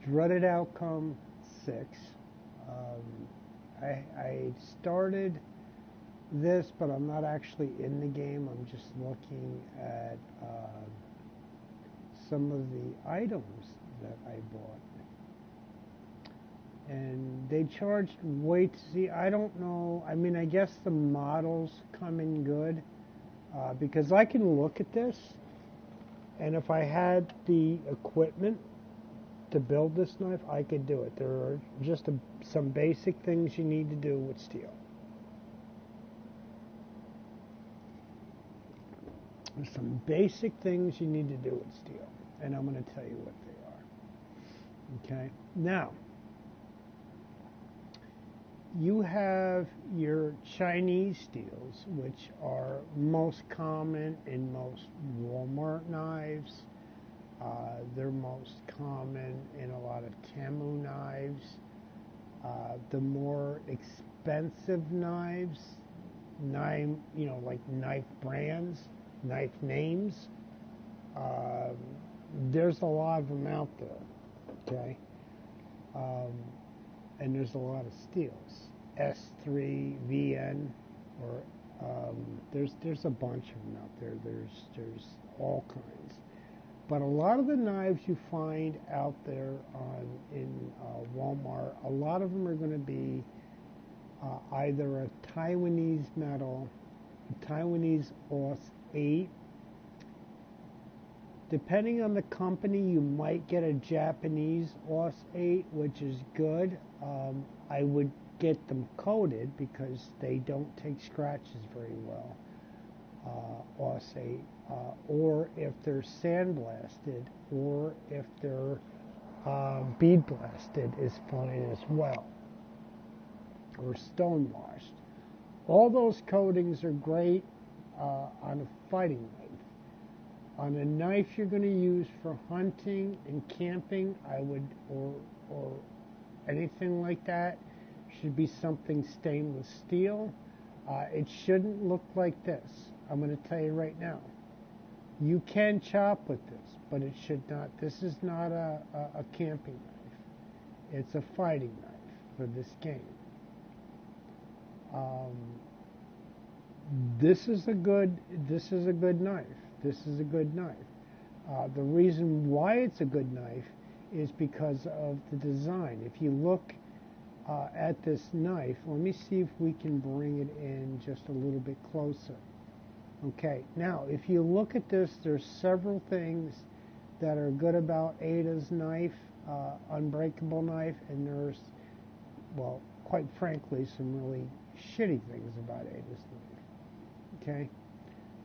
Dreaded Outcome 6. I started this, but I'm not actually in the game. I'm just looking at some of the items that I bought. And they charged way to see. I don't know. I mean, I guess the models come in good because I can look at this, and if I had the equipment to build this knife, I could do it. There are just some basic things you need to do with steel. There's some basic things you need to do with steel, and I'm going to tell you what they are. Okay? Now, you have your Chinese steels, which are most common in most Walmart knives. They're most common in a lot of Temu knives. The more expensive knives, like knife brands, knife names, there's a lot of them out there, okay? And there's a lot of steels, S3, VN, or there's a bunch of them out there. There's all kinds. But a lot of the knives you find out there in Walmart, a lot of them are going to be either a Taiwanese metal, a Taiwanese OS 8. Depending on the company, you might get a Japanese OS 8, which is good. I would get them coated because they don't take scratches very well. OS 8, or if they're sandblasted, or if they're bead blasted is fine as well, or stone washed. All those coatings are great on a fighting knife. On a knife you're going to use for hunting and camping, I would, or anything like that, should be something stainless steel. It shouldn't look like this. I'm going to tell you right now. You can chop with this, but it should not. This is not a camping knife. It's a fighting knife for this game. This is a good knife. This is a good knife. The reason why it's a good knife is because of the design. If you look at this knife, let me see if we can bring it in just a little bit closer. Okay, now if you look at this, there's several things that are good about Ada's knife, Unbreakable knife, and there's, well, quite frankly, some really shitty things about Ada's knife. Okay?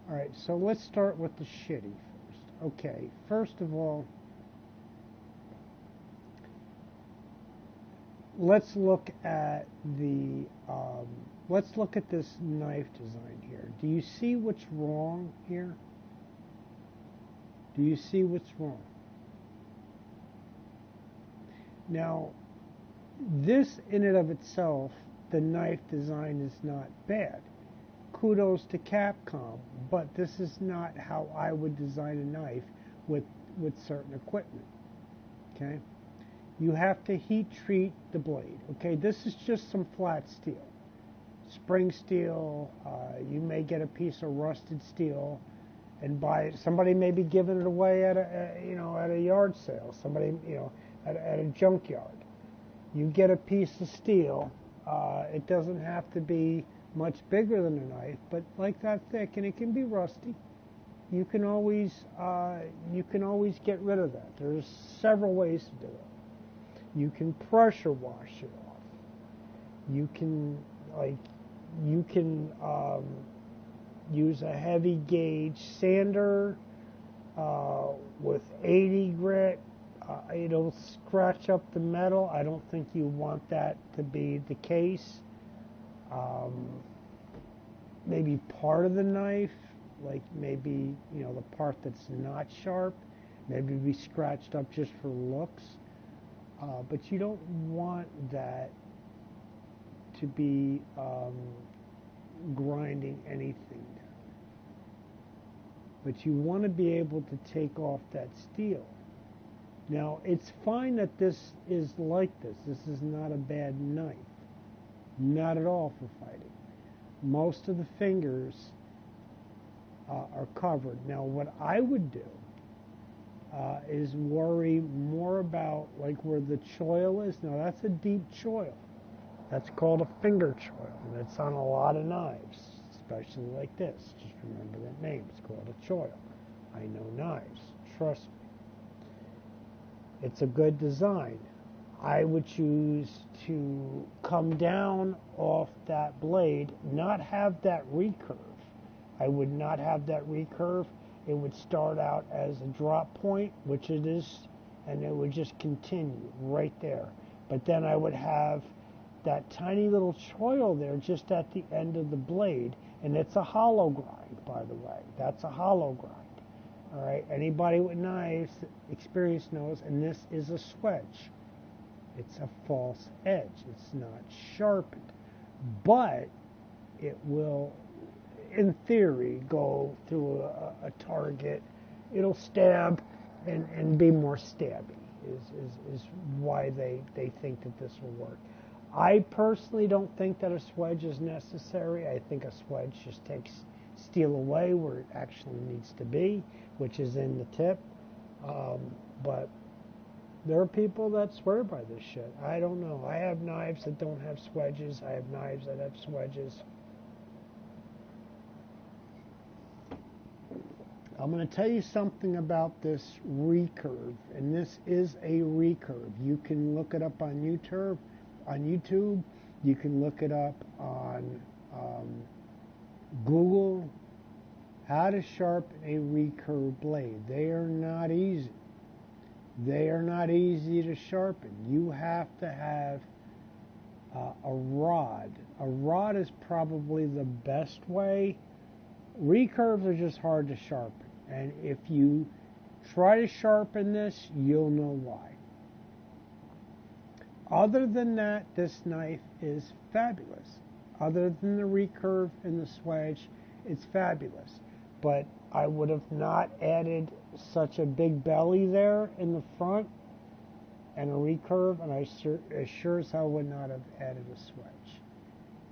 Alright, so let's start with the shitty first. Okay, first of all, let's look at the let's look at this knife design here. Do you see what's wrong here? Do you see what's wrong? Now, this in and of itself, the knife design is not bad. Kudos to Capcom, but this is not how I would design a knife with certain equipment. Okay? You have to heat treat the blade. Okay, this is just some flat steel. Spring steel, you may get a piece of rusted steel and buy it. Somebody may be giving it away at a yard sale. Somebody, at a junkyard. You get a piece of steel. It doesn't have to be much bigger than a knife, but like that thick, and it can be rusty. You can always get rid of that. There's several ways to do it. You can pressure wash it off. You can use a heavy gauge sander with 80 grit. It'll scratch up the metal. I don't think you want that to be the case. Maybe part of the knife, like maybe the part that's not sharp, maybe be scratched up just for looks. But you don't want that to be grinding anything down. But you want to be able to take off that steel. Now, it's fine that this is like this. This is not a bad knife. Not at all for fighting. Most of the fingers are covered. Now, what I would do is worry more about like where the choil is. Now, that's a deep choil. That's called a finger choil, and it's on a lot of knives, especially like this. Just remember that name. It's called a choil. I know knives. Trust me. It's a good design. I would choose to come down off that blade, not have that recurve. I would not have that recurve. It would start out as a drop point, which it is, and it would just continue right there. But then I would have that tiny little choil there just at the end of the blade, and it's a hollow grind, by the way. That's a hollow grind. All right, anybody with knives experience knows, and this is a swedge. It's a false edge. It's not sharpened, but it will, in theory, go through a target. It'll stab and be more stabby is why they think that this will work. I personally don't think that a swedge is necessary. I think a swedge just takes steel away where it actually needs to be, which is in the tip. But there are people that swear by this shit. I don't know. I have knives that don't have swedges. I have knives that have swedges. I'm going to tell you something about this recurve, and this is a recurve. You can look it up on YouTube. You can look it up on Google. How to sharpen a recurve blade. They are not easy. They are not easy to sharpen. You have to have a rod. A rod is probably the best way. Recurves are just hard to sharpen. And if you try to sharpen this, you'll know why. Other than that, this knife is fabulous. Other than the recurve and the swedge, it's fabulous. But I would have not added such a big belly there in the front and a recurve, and I sure as hell would not have added a swedge.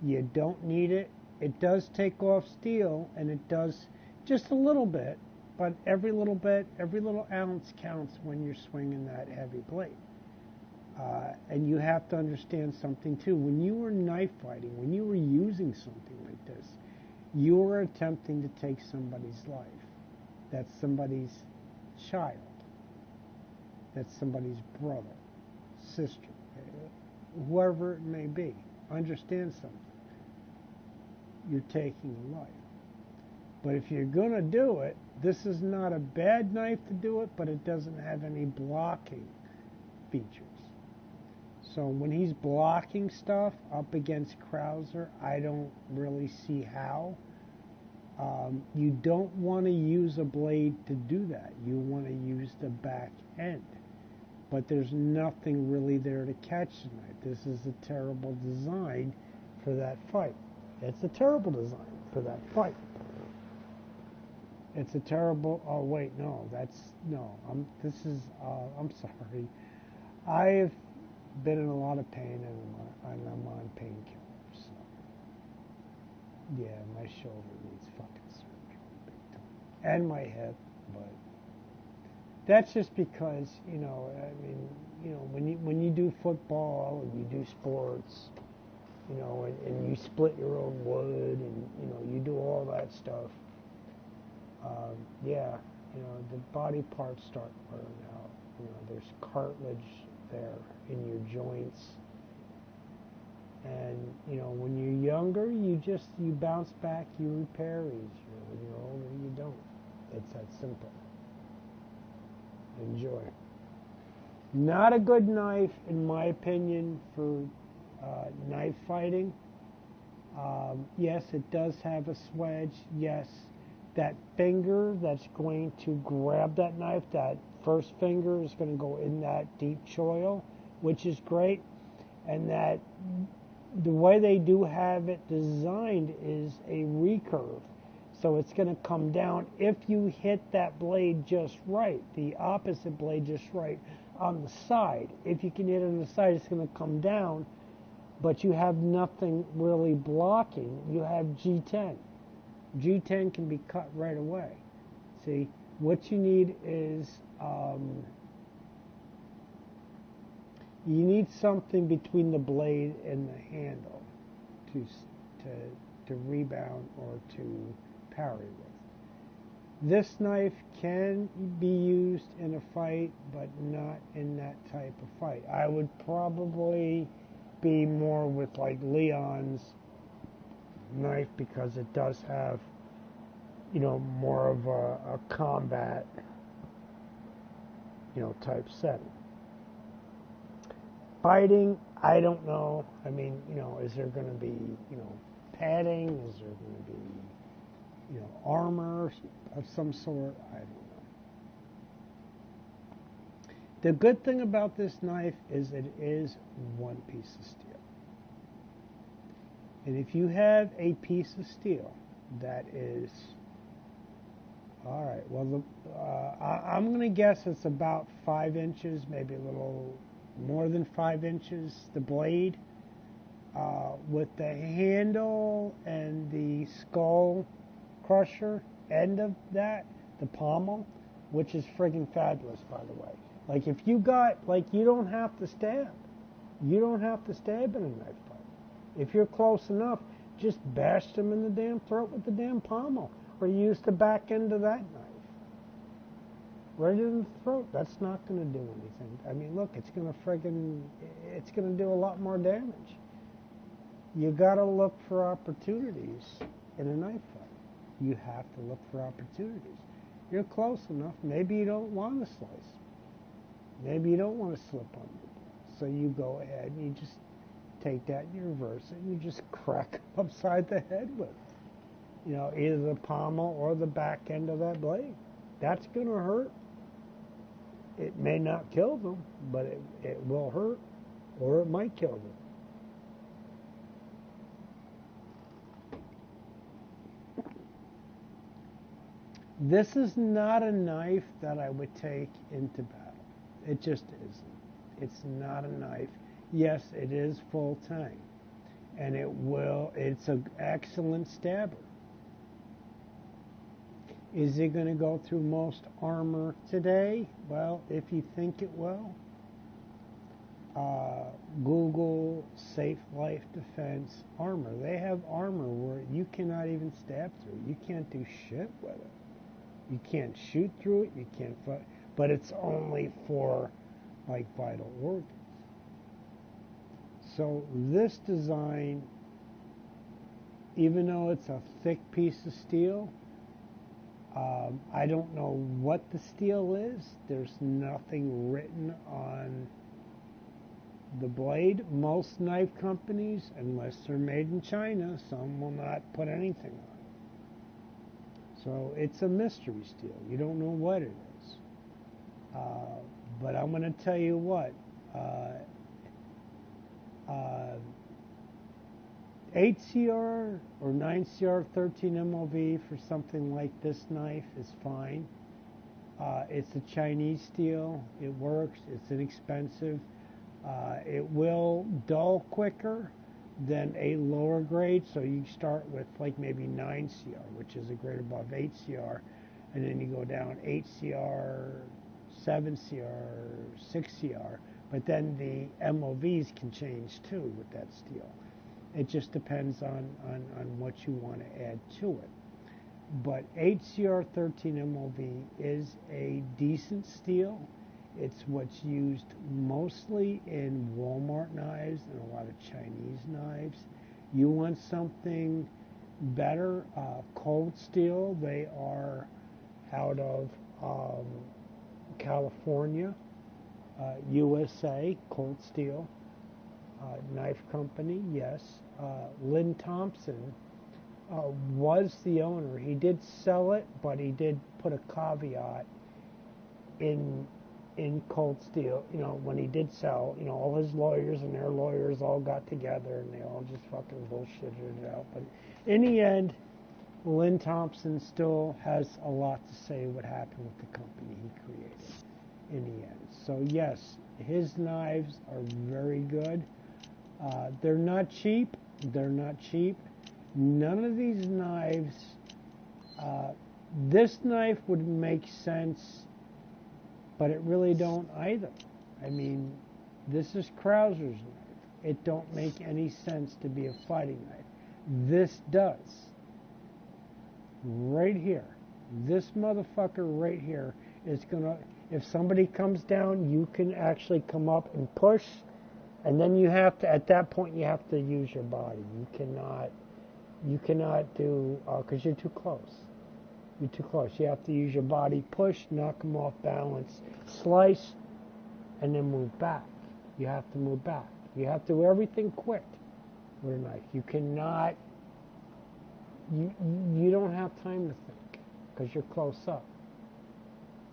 You don't need it. It does take off steel, and it does just a little bit, but every little ounce counts when you're swinging that heavy blade. And you have to understand something too. When you were knife fighting, when you were using something like this, you were attempting to take somebody's life. That's somebody's child. That's somebody's brother, sister, whoever it may be. Understand something. You're taking a life. But if you're going to do it, this is not a bad knife to do it, but it doesn't have any blocking features. So when he's blocking stuff up against Krauser, I don't really see how. You don't want to use a blade to do that. You want to use the back end. But there's nothing really there to catch the knife. This is a terrible design for that fight. It's a terrible design for that fight. It's a terrible, oh wait, no, I'm sorry. I have been in a lot of pain and I'm on painkillers. So. Yeah, my shoulder needs fucking surgery big time. And my hip, but that's just because, when you do football and you do sports, and you split your own wood and, you do all that stuff, the body parts start wearing out. There's cartilage there in your joints. And, when you're younger, you bounce back, you repair easier. When you're older, you don't. It's that simple. Enjoy. Not a good knife, in my opinion, for knife fighting. Yes, it does have a swedge. Yes, that finger that's going to grab that knife, that first finger is going to go in that deep choil, which is great. And that the way they do have it designed is a recurve. So it's going to come down if you hit that blade just right, the opposite blade just right. on the side. If you can hit it on the side, it's going to come down, but you have nothing really blocking. You have G10. G10 can be cut right away. See, what you need is you need something between the blade and the handle to rebound or to parry with. This knife can be used in a fight, but not in that type of fight. I would probably be more with like Leon's knife because it does have, you know, more of a combat, you know, type setting. Fighting, I don't know. I mean, you know, is there going to be, you know, padding? Is there going to be, you know, armor of some sort? I don't know. The good thing about this knife is it is one piece of steel. And if you have a piece of steel that is, all right, well, I'm going to guess it's about 5 inches, maybe a little more than 5 inches, the blade, with the handle and the skull crusher end of that, the pommel, which is friggin' fabulous, by the way. Like, if you got, like, you don't have to stab. You don't have to stab in a knife fight. If you're close enough, just bash them in the damn throat with the damn pommel, or use the back end of that knife. Right in the throat. That's not going to do anything. I mean, look, it's going to do a lot more damage. You got to look for opportunities in a knife fight. You have to look for opportunities. You're close enough. Maybe you don't want to slice. Maybe you don't want to slip on it. So you go ahead and you just take that and you reverse it and you just crack them upside the head with, you know, either the pommel or the back end of that blade. That's going to hurt. It may not kill them, but it will hurt, or it might kill them. This is not a knife that I would take into battle. It just isn't. It's not a knife. Yes, it is full tang, and it's an excellent stabber. Is it going to go through most armor today? Well, if you think it will, Google Safe Life Defense armor. They have armor where you cannot even stab through. You can't do shit with it. You can't shoot through it. You can't fight. But it's only for, like, vital organs. So this design, even though it's a thick piece of steel, I don't know what the steel is. There's nothing written on the blade. Most knife companies, unless they're made in China, some will not put anything on it. So it's a mystery steel. You don't know what it is. But I'm going to tell you what. 8CR or 9CR 13 MOV for something like this knife is fine. It's a Chinese steel. It works. It's inexpensive. It will dull quicker than a lower grade. So you start with like maybe 9CR, which is a grade above 8CR, and then you go down 8CR, 7CR, 6CR. But then the MOVs can change too with that steel. It just depends on what you want to add to it. But 8CR 13 MOV is a decent steel. It's what's used mostly in Walmart knives and a lot of Chinese knives. You want something better, cold steel. They are out of California, USA, cold steel. Knife company, yes. Lynn Thompson was the owner. He did sell it, but he did put a caveat in cold steel. You know, when he did sell, you know, all his lawyers and their lawyers all got together and they all just fucking bullshitted it out. But in the end, Lynn Thompson still has a lot to say what happened with the company he created. in the end. So yes, his knives are very good. They're not cheap. They're not cheap. None of these knives. This knife would make sense, but it really don't either. I mean, this is Krauser's knife. It don't make any sense to be a fighting knife. This does. Right here. This motherfucker right here is gonna, if somebody comes down, you can actually come up and push, and then you have to, at that point, you have to use your body. You cannot do, because you're too close. You're too close. You have to use your body, push, knock them off balance, slice, and then move back. You have to move back. You have to do everything quick with a knife. You cannot, you don't have time to think because you're close up.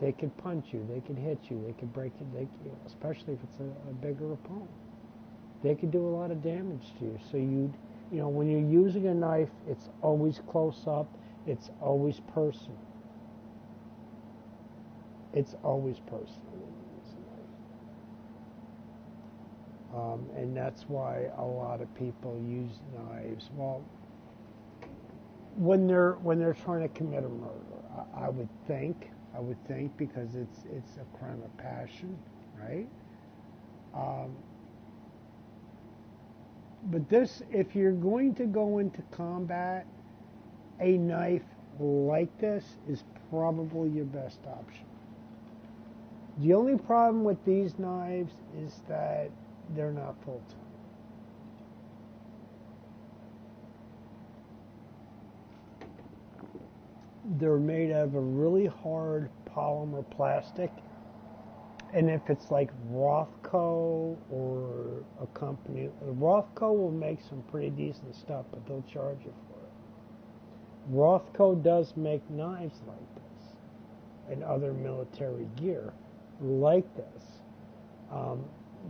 They could punch you, they could hit you, they could break you, especially if it's a bigger opponent. They could do a lot of damage to you. So when you're using a knife, it's always close up. It's always personal. It's always personal when you use a knife. And that's why a lot of people use knives. Well, when they're trying to commit a murder, I would think, because it's a crime of passion, right? But this, if you're going to go into combat, a knife like this is probably your best option. The only problem with these knives is that they're not full-time. They're made out of a really hard polymer plastic. And if it's like Rothko or a company, Rothko will make some pretty decent stuff, but they'll charge you for it. Rothko does make knives like this and other military gear like this.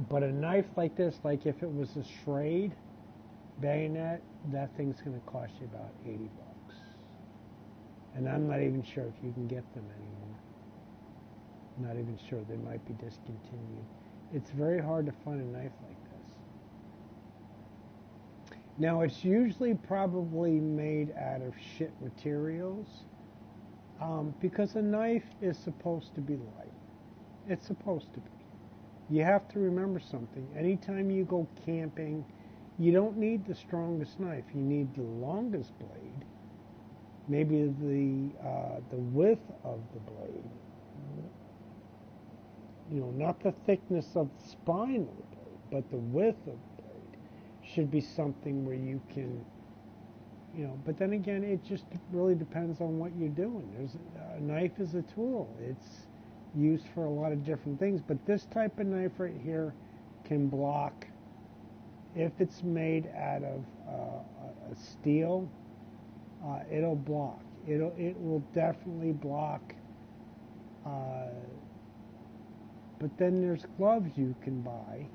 But a knife like this, like if it was a Schrade bayonet, that thing's going to cost you about $80. And I'm not even sure if you can get them anymore. I'm not even sure. They might be discontinued. It's very hard to find a knife like this. Now, it's usually probably made out of shit materials because a knife is supposed to be light. It's supposed to be. You have to remember something. Anytime you go camping, you don't need the strongest knife. You need the longest blade. Maybe the width of the blade. Not the thickness of the spine of the blade, but the width of the blade should be something where you can, but then again, it just really depends on what you're doing. A knife is a tool. It's used for a lot of different things, but this type of knife right here can block, if it's made out of a steel, it'll block. It will definitely block. But then there's gloves you can buy.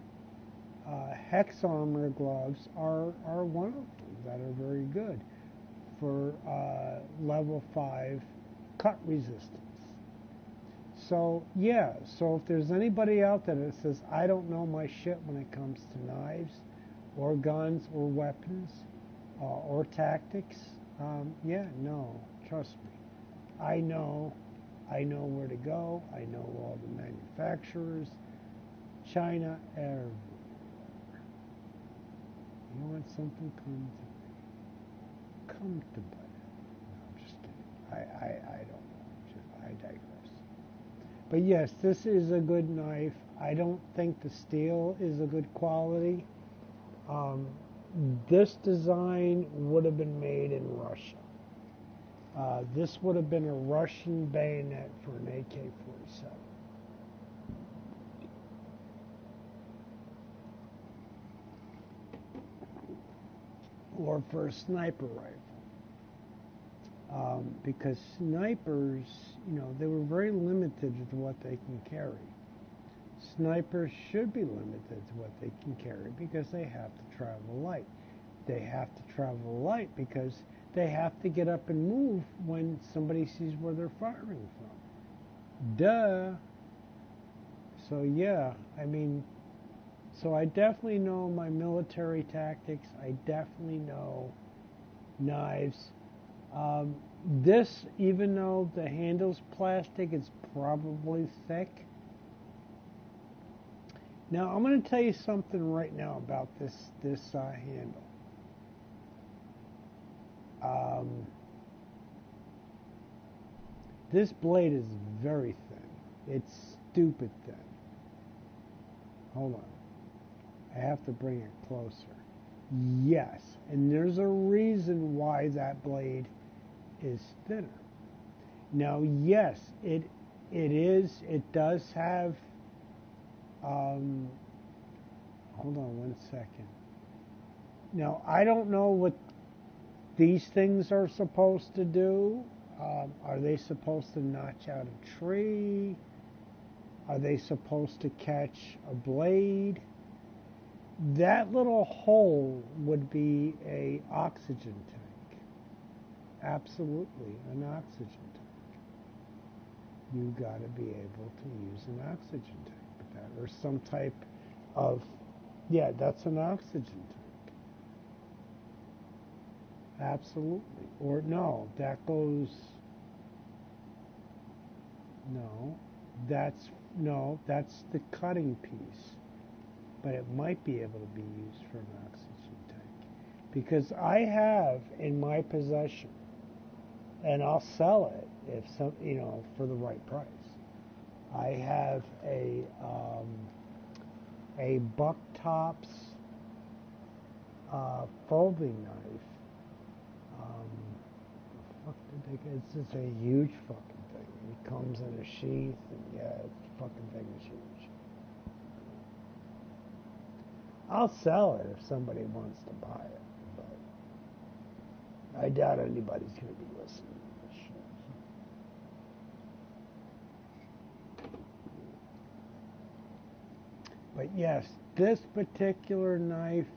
Hex Armor gloves are one of them that are very good for level 5 cut resistance. So yeah, so if there's anybody out there that says, I don't know my shit when it comes to knives or guns or weapons or tactics, no, trust me. I know where to go. I know all the manufacturers. China, everywhere. You want something, come to me. Come to me. No, I'm just kidding. I don't know. I digress. But yes, this is a good knife. I don't think the steel is a good quality. This design would have been made in Russia. This would have been a Russian bayonet for an AK-47. Or for a sniper rifle. Because snipers, they were very limited to what they can carry. Snipers should be limited to what they can carry because they have to travel light. They have to travel light because they have to get up and move when somebody sees where they're firing from. Duh. So yeah, I mean, so I definitely know my military tactics. I definitely know knives. Um, this, even though the handle's plastic, it's probably thick. Now I'm going to tell you something right now about this handle. Um, this blade is very thin. It's stupid thin. Hold on. I have to bring it closer. Yes, and there's a reason why that blade is thinner. Now, yes, it does have, hold on one second. Now, I don't know what these things are supposed to do. Are they supposed to notch out a tree? Are they supposed to catch a blade? That little hole would be a oxygen tank. Absolutely, an oxygen tank. You got to be able to use an oxygen tank with that, or some type of, yeah, that's an oxygen tank. Absolutely. Or no, that goes, no, that's the cutting piece. But it might be able to be used for an oxygen tank. Because I have in my possession, and I'll sell it if some, for the right price. I have a buck tops folding knife. It's just a huge fucking thing. It comes in a sheath, and yeah, the fucking thing is huge. I'll sell it if somebody wants to buy it, but I doubt anybody's going to be listening to this shit. But yes, this particular knife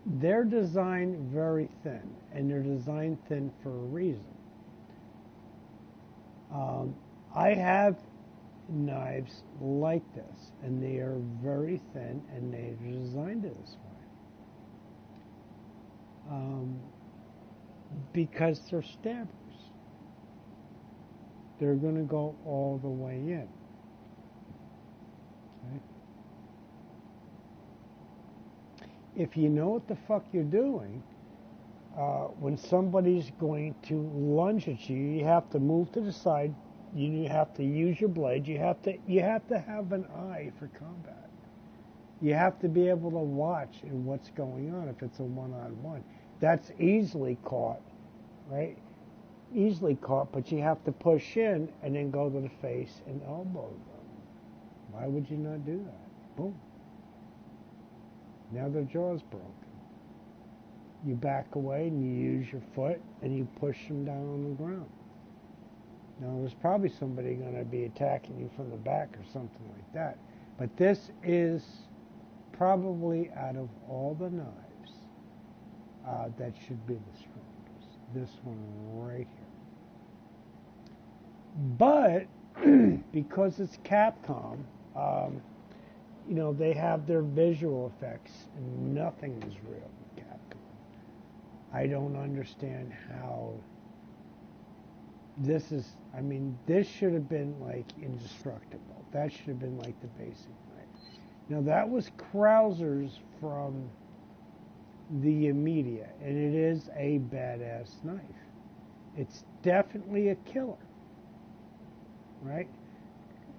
they're designed very thin, and they're designed thin for a reason. I have knives like this, and they are very thin, and they're designed this way. Because they're stabbers. They're going to go all the way in. Okay? If you know what the fuck you're doing, when somebody's going to lunge at you, you have to move to the side. You have to use your blade. You have to have an eye for combat. You have to be able to watch in what's going on if it's a one-on-one. That's easily caught, right? Easily caught, but you have to push in and then go to the face and elbow them. Why would you not do that? Boom. Now their jaw's broken. You back away and you use your foot and you push them down on the ground. Now there's probably somebody going to be attacking you from the back or something like that. But this is probably out of all the knives that should be the strongest. This one right here. But because it's Capcom, they have their visual effects, and nothing is real with Capcom. I don't understand how this should have been like indestructible. That should have been like the basic knife. Now that was Krauser's from the Immediate, and it is a badass knife. It's definitely a killer, right?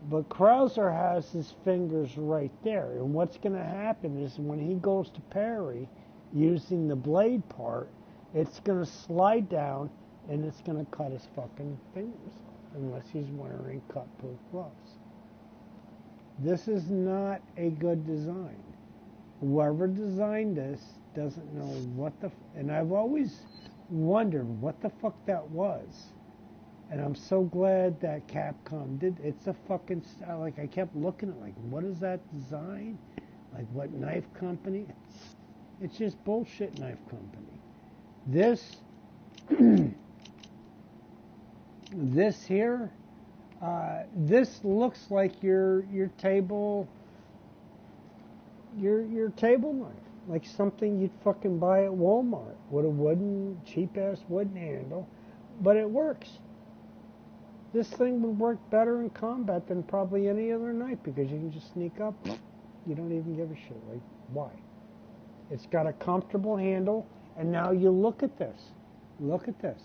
But Krauser has his fingers right there, and what's going to happen is when he goes to parry using the blade part, it's going to slide down and it's going to cut his fucking fingers off, unless he's wearing cut-proof gloves. This is not a good design. Whoever designed this doesn't know what and I've always wondered what the fuck that was. And I'm so glad that Capcom did. It's a fucking style. Like, I kept looking at, like, what is that design? Like, what knife company? It's just bullshit knife company. This, this here, This looks like your table, your table knife, like something you'd fucking buy at Walmart with a cheap ass wooden handle, but it works. This thing would work better in combat than probably any other knife because you can just sneak up. You don't even give a shit. Like, why? It's got a comfortable handle, and now you look at this. Look at this.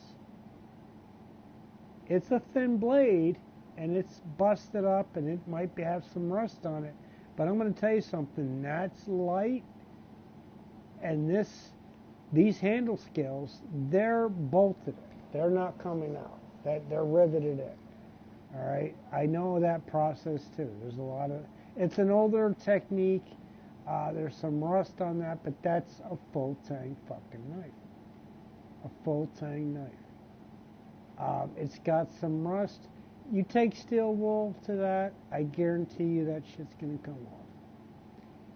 It's a thin blade, and it's busted up, and it might have some rust on it. But I'm going to tell you something. That's light, and these handle scales, they're bolted. They're not coming out. They're riveted in. All right, I know that process too. There's a lot of. It's an older technique. There's some rust on that, but that's a full tang fucking knife. A full tang knife. It's got some rust. You take steel wool to that, I guarantee you that shit's gonna come off.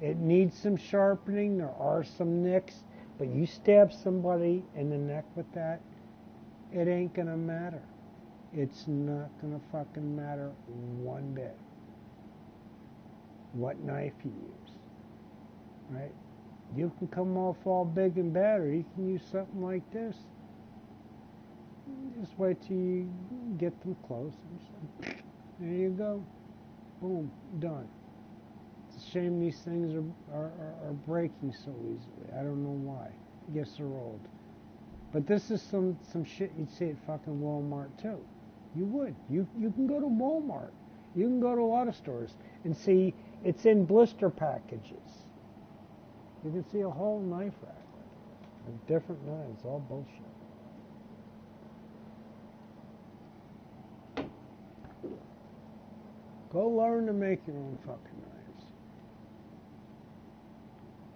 It needs some sharpening. There are some nicks, but you stab somebody in the neck with that, it ain't gonna matter. It's not gonna fucking matter one bit what knife you use, right? You can come off all big and bad, or you can use something like this. Just wait till you get them close. There you go. Boom, done. It's a shame these things are breaking so easily. I don't know why. I guess they're old. But this is some shit you'd see at fucking Walmart too. You would. You can go to Walmart. You can go to a lot of stores and see it's in blister packages. You can see a whole knife rack with different knives, all bullshit. Go learn to make your own fucking knives.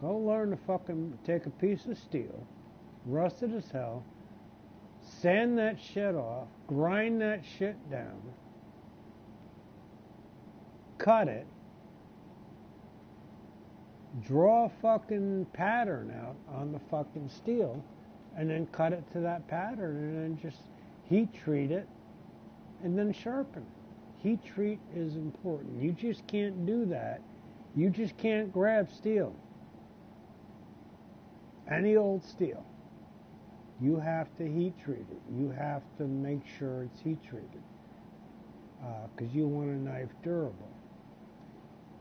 Go learn to fucking take a piece of steel, rusted as hell, sand that shit off, grind that shit down, cut it, draw a fucking pattern out on the fucking steel, and then cut it to that pattern, and then just heat treat it, and then sharpen it. Heat treat is important. You just can't do that. You just can't grab steel. Any old steel. You have to heat treat it. You have to make sure it's heat treated. Because you want a knife durable.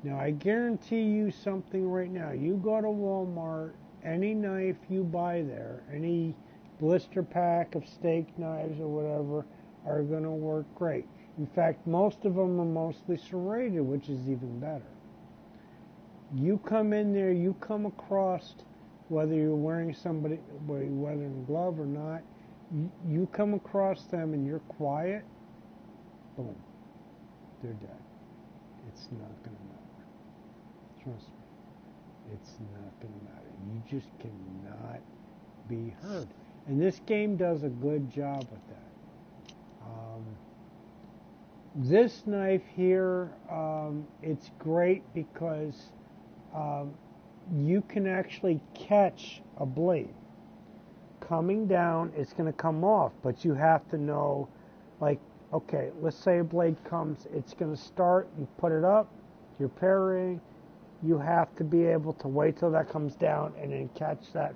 Now, I guarantee you something right now. You go to Walmart, any knife you buy there, any blister pack of steak knives or whatever, are going to work great. In fact, most of them are mostly serrated, which is even better. You come in there, you come across, whether you're wearing a glove or not, you come across them and you're quiet, boom, they're dead. It's not going to matter. Trust me, it's not going to matter. You just cannot be hurt. And this game does a good job with that. This knife here, it's great because you can actually catch a blade. Coming down, it's going to come off, but you have to know, like, okay, let's say a blade comes, it's going to start, you put it up, you're parrying, you have to be able to wait till that comes down and then catch that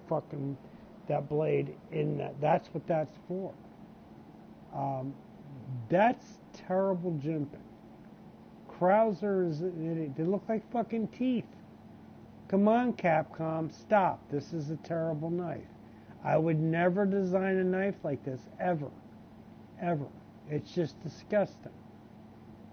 blade in that. That's what that's for. That's terrible jimping. Krauser is an idiot. They look like fucking teeth. Come on, Capcom, stop. This is a terrible knife. I would never design a knife like this, ever. Ever. It's just disgusting.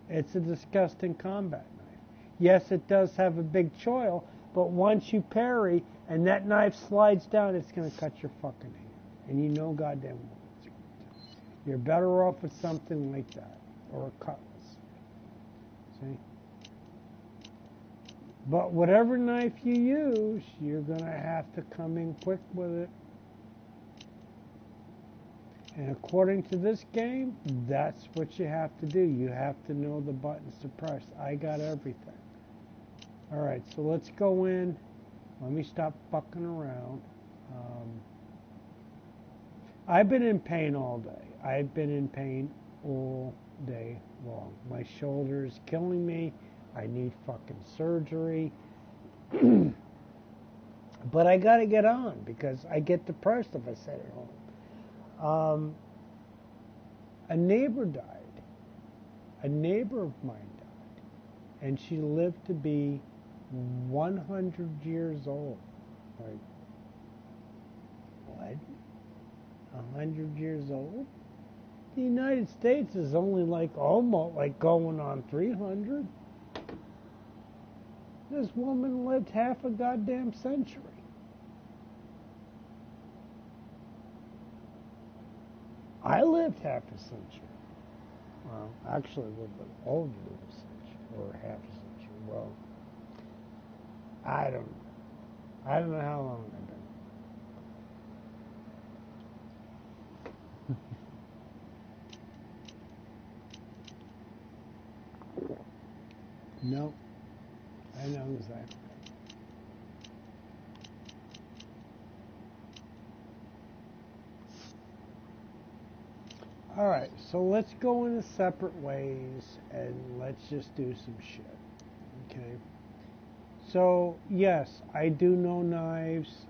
It's a disgusting combat knife. Yes, it does have a big choil, but once you parry and that knife slides down, it's going to cut your fucking hand. And you know goddamn well it's going to. You're better off with something like that, or a cutlass. See? But whatever knife you use, you're going to have to come in quick with it. And according to this game, that's what you have to do. You have to know the buttons to press. I got everything. Alright, so let's go in. Let me stop fucking around. I've been in pain all day. I've been in pain all day long. My shoulder is killing me. I need fucking surgery. But I got to get on because I get depressed if I sit at home. A neighbor died. A neighbor of mine died. And she lived to be 100 years old. Like, what? 100 years old? The United States is only like almost like going on 300. This woman lived half a goddamn century. I lived half a century. Well, actually a little bit older than a century, or half a century. Well, I don't know how long I've been. No, I know exactly. All right, so let's go in separate ways and let's just do some shit. Okay. So yes, I do know knives.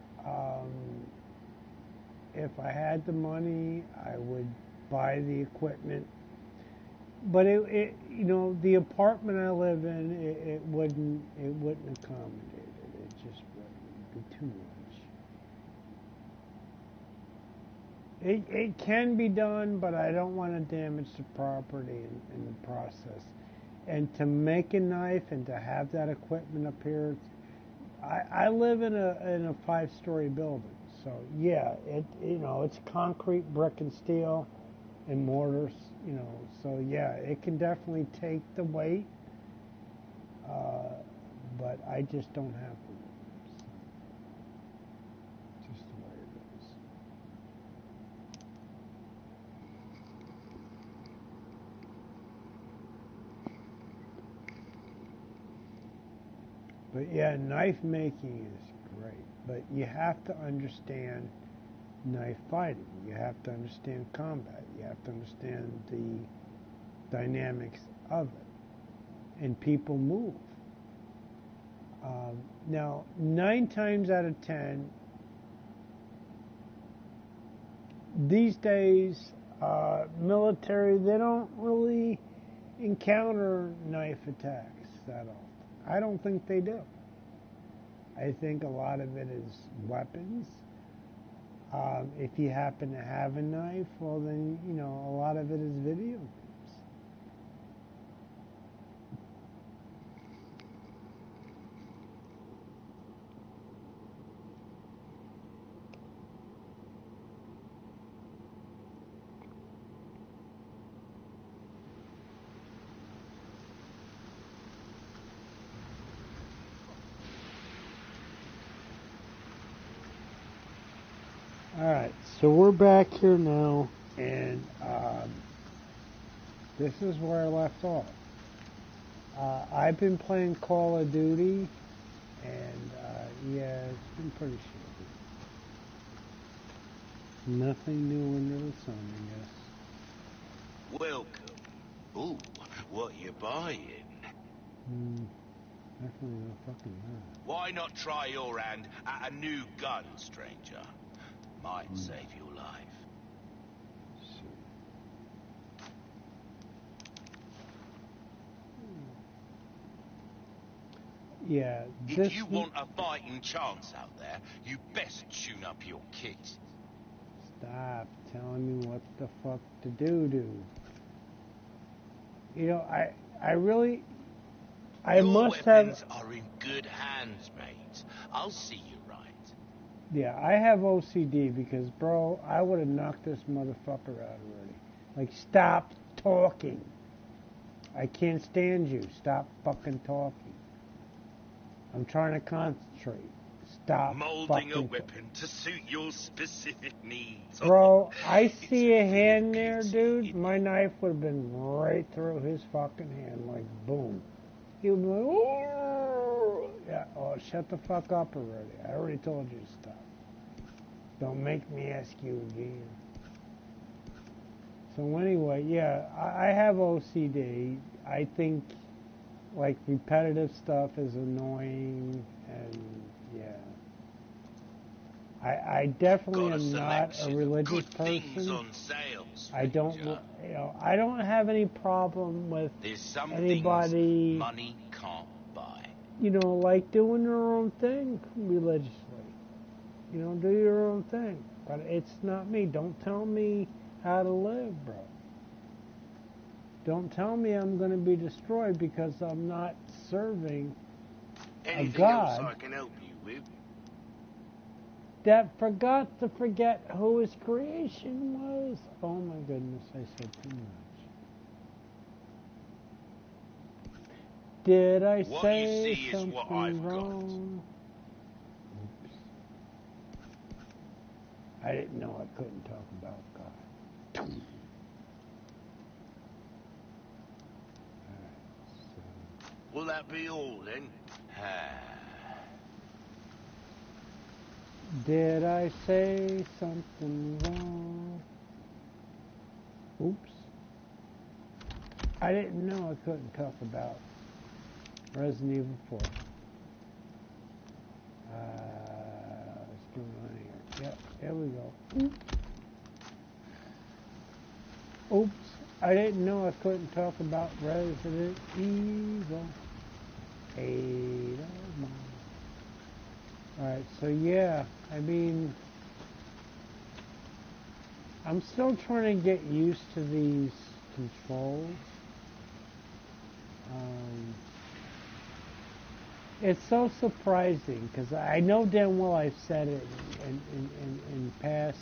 If I had the money, I would buy the equipment. But the apartment I live in, it wouldn't accommodate it. It just wouldn't be too much. It can be done, but I don't want to damage the property in the process. And to make a knife and to have that equipment up here, I live in a 5-story building. So yeah, it's concrete, brick, and steel, and mortars. So yeah, it can definitely take the weight, but I just don't have the weight. So, just the way it is. But yeah, knife making is great, but you have to understand knife fighting. You have to understand combat. You have to understand the dynamics of it. And people move. Now, 9 times out of 10, these days, military, they don't really encounter knife attacks that often. I don't think they do. I think a lot of it is weapons. If you happen to have a knife, well then, a lot of it is video games. Alright, so we're back here now, and this is where I left off. I've been playing Call of Duty, and yeah, it's been pretty shitty. Nothing new under the sun, I guess. Welcome. Ooh, what you buying? Definitely no fucking that. Why not try your hand at a new gun, stranger? Might save your life. Yeah, If you want a fighting chance out there, you best tune up your kit. Stop telling me what the fuck to do. I your must weapons have. are in good hands, mate. I'll see you right. Yeah, I have OCD because, bro, I would have knocked this motherfucker out already. Like, stop talking. I can't stand you. Stop fucking talking. I'm trying to concentrate. Stop Molding a weapon to suit your specific needs. Bro, I see a hand there, dude. My knife would have been right through his fucking hand, like boom. He would be like, oh, yeah. Oh, shut the fuck up already. I already told you to stop. Don't make me ask you again. So anyway, yeah, I have OCD. I think like repetitive stuff is annoying, and yeah, I definitely Got a am not a selection of religious good things person. on sale, I don't, stranger. I don't have any problem with There's some anybody, things money can't buy. like doing their own thing religiously. Do your own thing. But it's not me. Don't tell me how to live, bro. Don't tell me I'm going to be destroyed because I'm not serving Anything a else God I can help you with? that forgot to forget who his creation was. Oh my goodness, I said too much. Did I What say you see is something what I've wrong? Oops. I didn't know I couldn't talk about God. Will that be all then? Did I say something wrong? Oops. I didn't know I couldn't talk about Resident Evil 4. What's going on here? Yep, there we go. Oops. I didn't know I couldn't talk about Resident Evil. 8 of mine. Alright, so yeah, I mean, I'm still trying to get used to these controls. It's so surprising because I know damn well I've said it in past.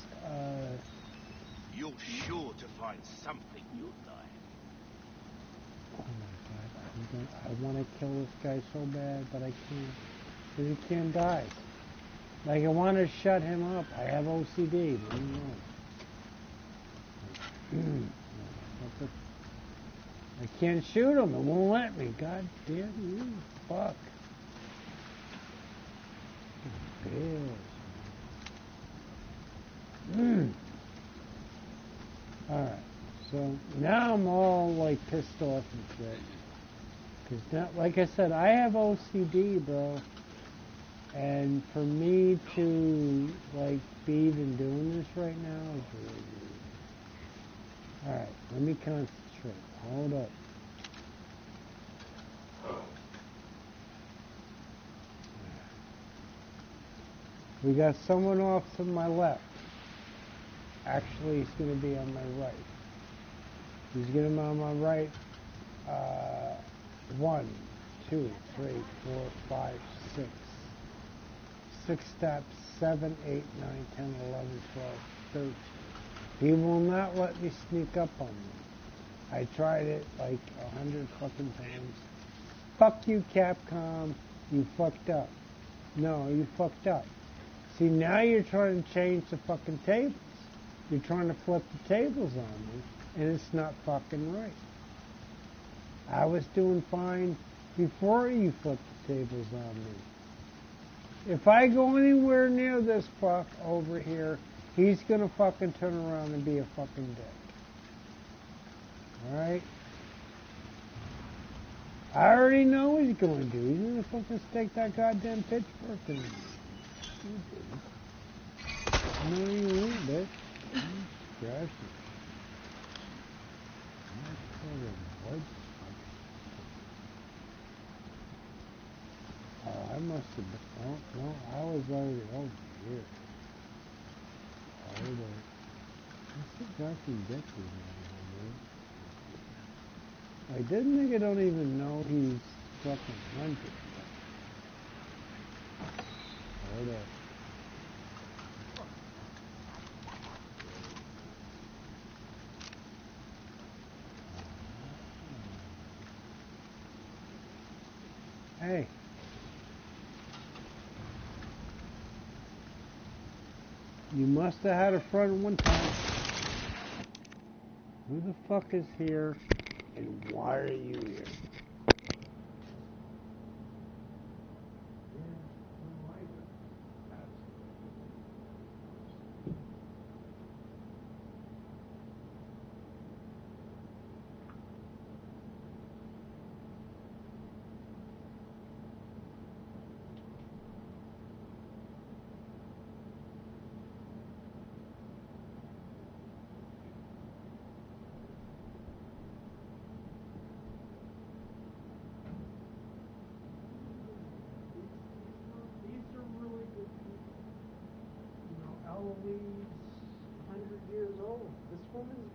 You're sure to find something you'll like. Oh my God! I want to kill this guy so bad, but I can't. Because he can't die. Like I want to shut him up. I have OCD. I can't shoot him. It won't let me. God damn you! Fuck. Alright, so now I'm all like pissed off and shit. Because now, like I said, I have OCD, bro. And for me to like be even doing this right now is really weird. Alright, let me concentrate. Hold up. We got someone off to my left. Actually, he's going to be on my right. He's going to be on my right. 1, 2, 3, 4, 5, 6. 6 steps. 7, 8, 9, 10, 11, 12, 13. He will not let me sneak up on me. I tried it like 100 fucking times. Fuck you, Capcom. You fucked up. No, you fucked up. See, now you're trying to change the fucking tables. You're trying to flip the tables on me, and it's not fucking right. I was doing fine before you flipped the tables on me. If I go anywhere near this fuck over here, he's gonna fucking turn around and be a fucking dick. Alright? I already know what he's going to do. He's going to fucking stake that goddamn pitchfork in me. No, you ain't, bitch. Gosh. Oh, I must have been. Oh, no, I was already over here. Hold on. What's the fucking dick is on here, like, this nigga don't even know he's fucking hunted. Hold up. Hey. You must have had a friend one time. Who the fuck is here? And why are you here?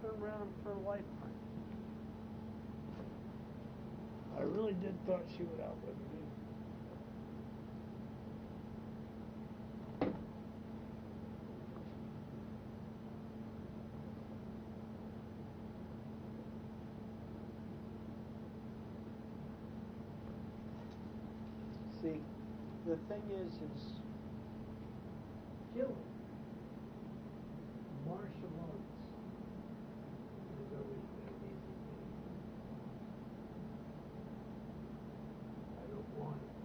been around for a lifetime. I really did thought she would outlive me. See, the thing is killing martial arts has always been an easy thing. I don't want it.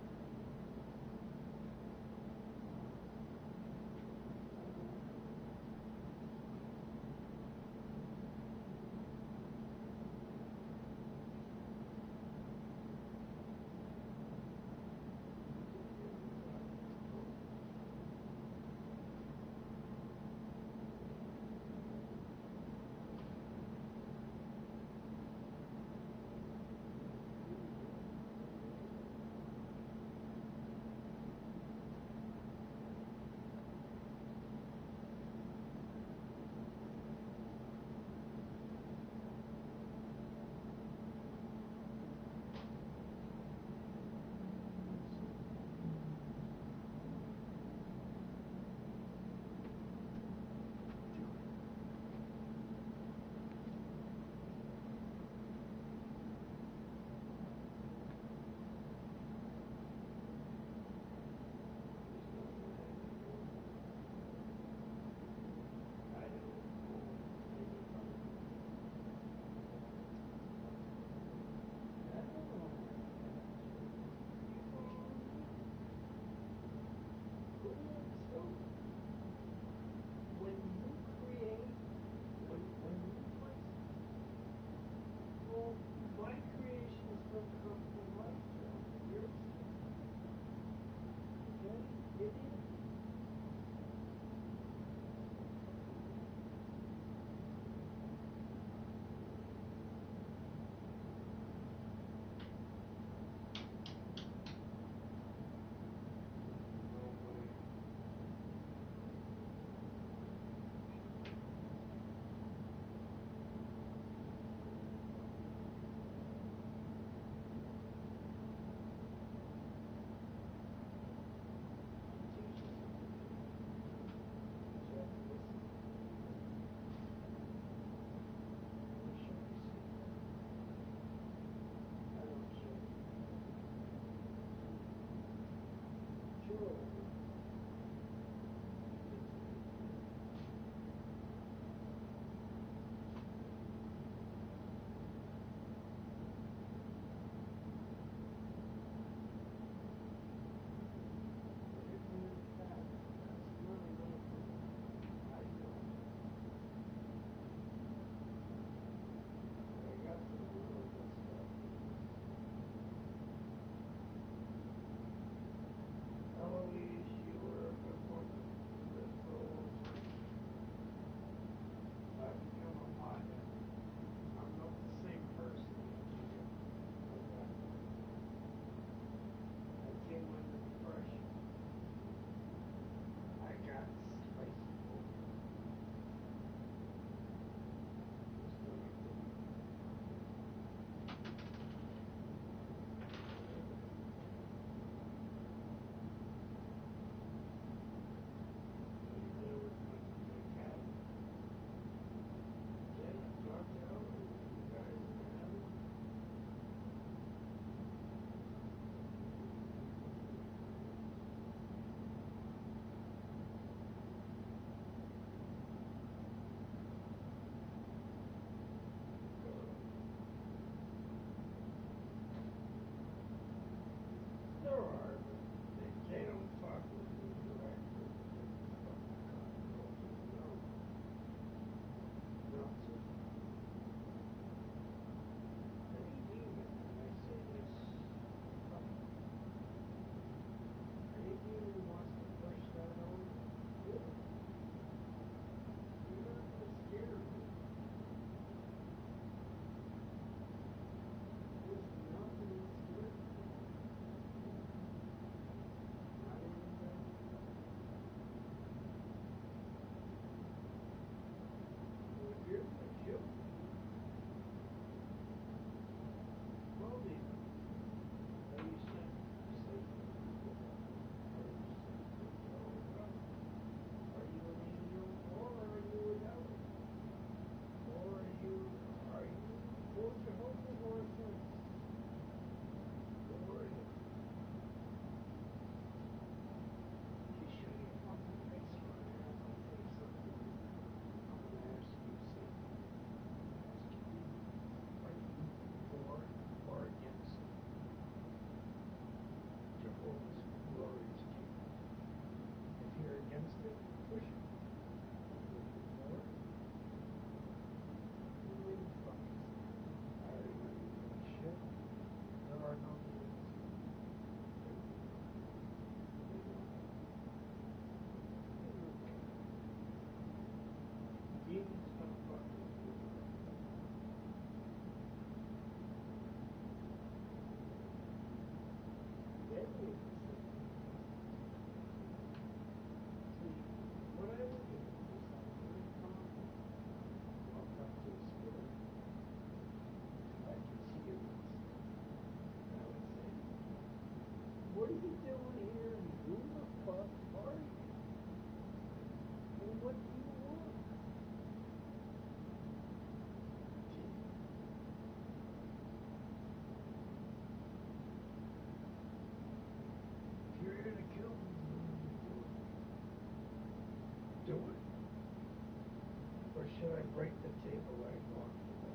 should I break the table leg off the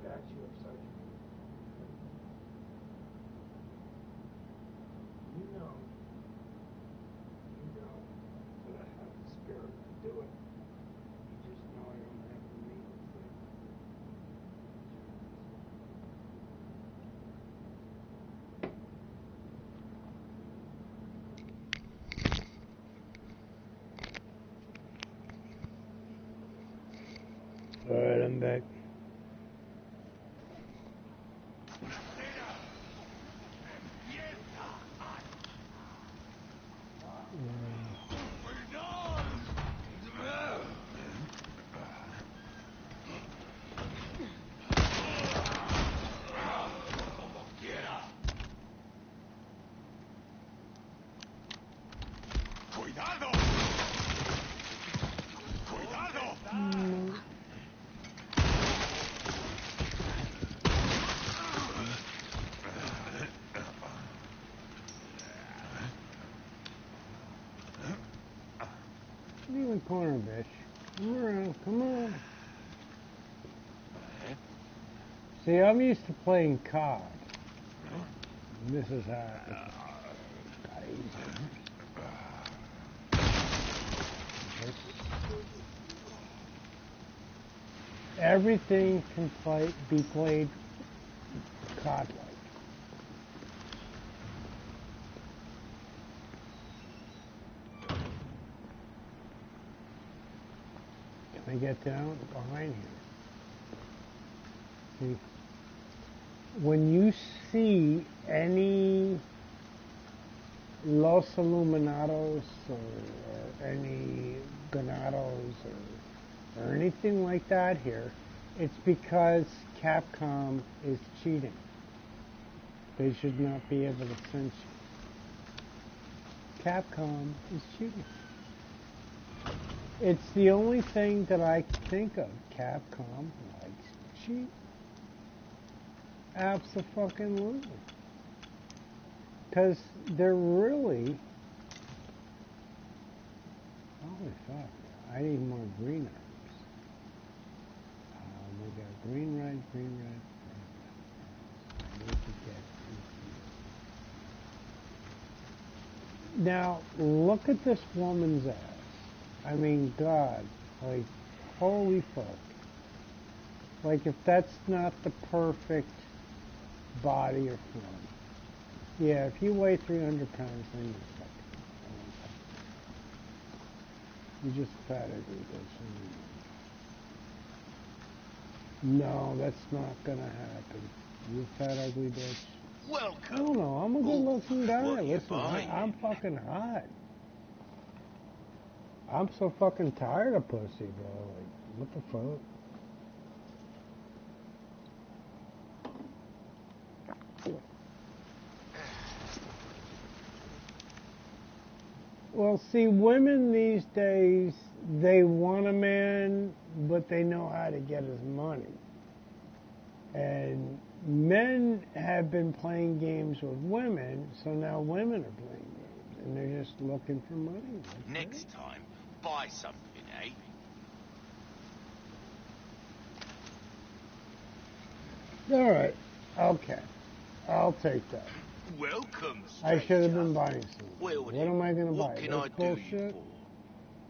statue of such a You know that I have the spirit to do it. You just know I don't have the means to. Alright, I'm back. You in the corner, bitch. Come around, come on. See, I'm used to playing COD. This is how everything can be played COD-like. Can I get down behind here? See, when you see any Los Illuminados or any Ganados or anything like that here, it's because Capcom is cheating. They should not be able to censor. Capcom is cheating. It's the only thing that I can think of. Capcom likes to cheat. Abso-fucking-lutely. Because they're really... Holy fuck. I need more green items. We got green, red, green, red. I need to get... Now, look at this woman's ass. I mean, God. Like, holy fuck. Like, if that's not the perfect body or form. Yeah, if you weigh 300 pounds, then you're fucking... You're just fat ugly bitch. No, that's not gonna happen. You fat ugly bitch. Welcome. I don't know, I'm a good looking guy. What you Listen, buying? I'm fucking hot. I'm so fucking tired of pussy, bro. Like, what the fuck? Well, see, women these days, they want a man, but they know how to get his money. And men have been playing games with women, so now women are playing games, and they're just looking for money. Next time, buy something, eh? All right, okay, I'll take that. Welcome, I should have stranger. been buying something. Well, What am I going to buy? what can This I do you bullshit? for?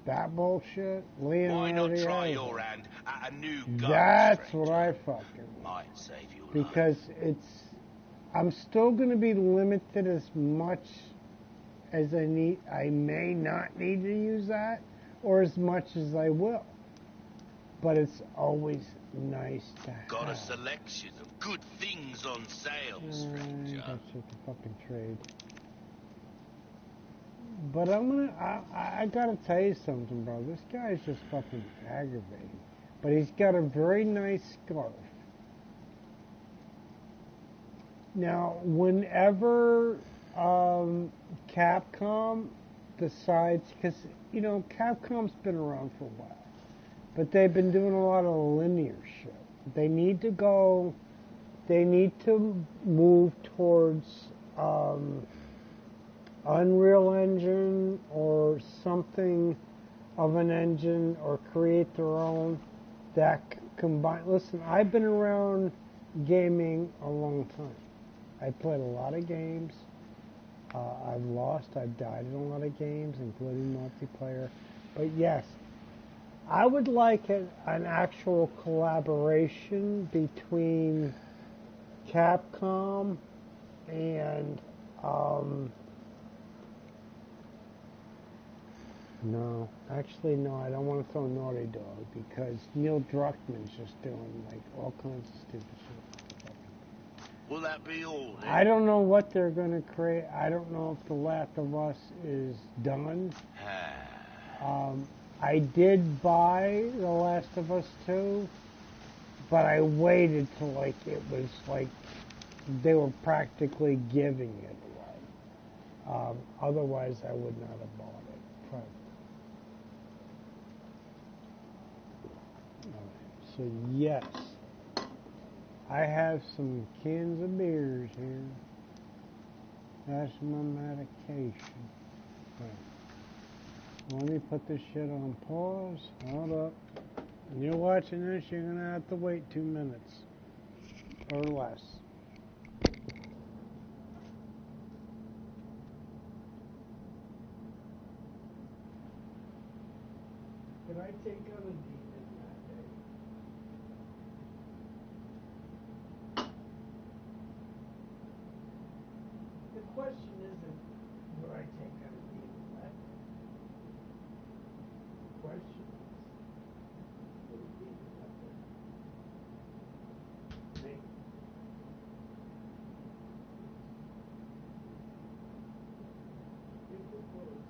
That bullshit? Leon Why not already try has your it. hand at a new gun, That's stranger? what I fucking want. Might save you Because I'm still going to be limited as much as I need. I may not need to use that, or as much as I will. But it's always nice to have. Got a selection of good things on sale, stranger. That's just a fucking trade. But I gotta tell you something, bro. This guy's just fucking aggravating. But he's got a very nice scarf. Now, whenever Capcom decides, because, you know, Capcom's been around for a while, but they've been doing a lot of linear shit. They need to move towards Unreal Engine or something of an engine or create their own that combine. Listen, I've been around gaming a long time. I played a lot of games. I've lost, I've died in a lot of games, including multiplayer. But yes, I would like an actual collaboration between Capcom and no, actually no, I don't want to throw Naughty Dog because Neil Druckmann's just doing like all kinds of stupid shit. Will that be all then? I don't know what they're going to create. I don't know if The Last of Us is done. I did buy The Last of Us 2, but I waited till like it was like they were practically giving it away. Otherwise, I would not have bought it. Probably. So yes, I have some cans of beers here. That's my medication. Right. Let me put this shit on pause. Hold up. When you're watching this, you're going to have to wait 2 minutes. Or less. Did I take out a demon that day? The question isn't, would I take out a demon that day? The question is, would a demon that day? Me. If it was,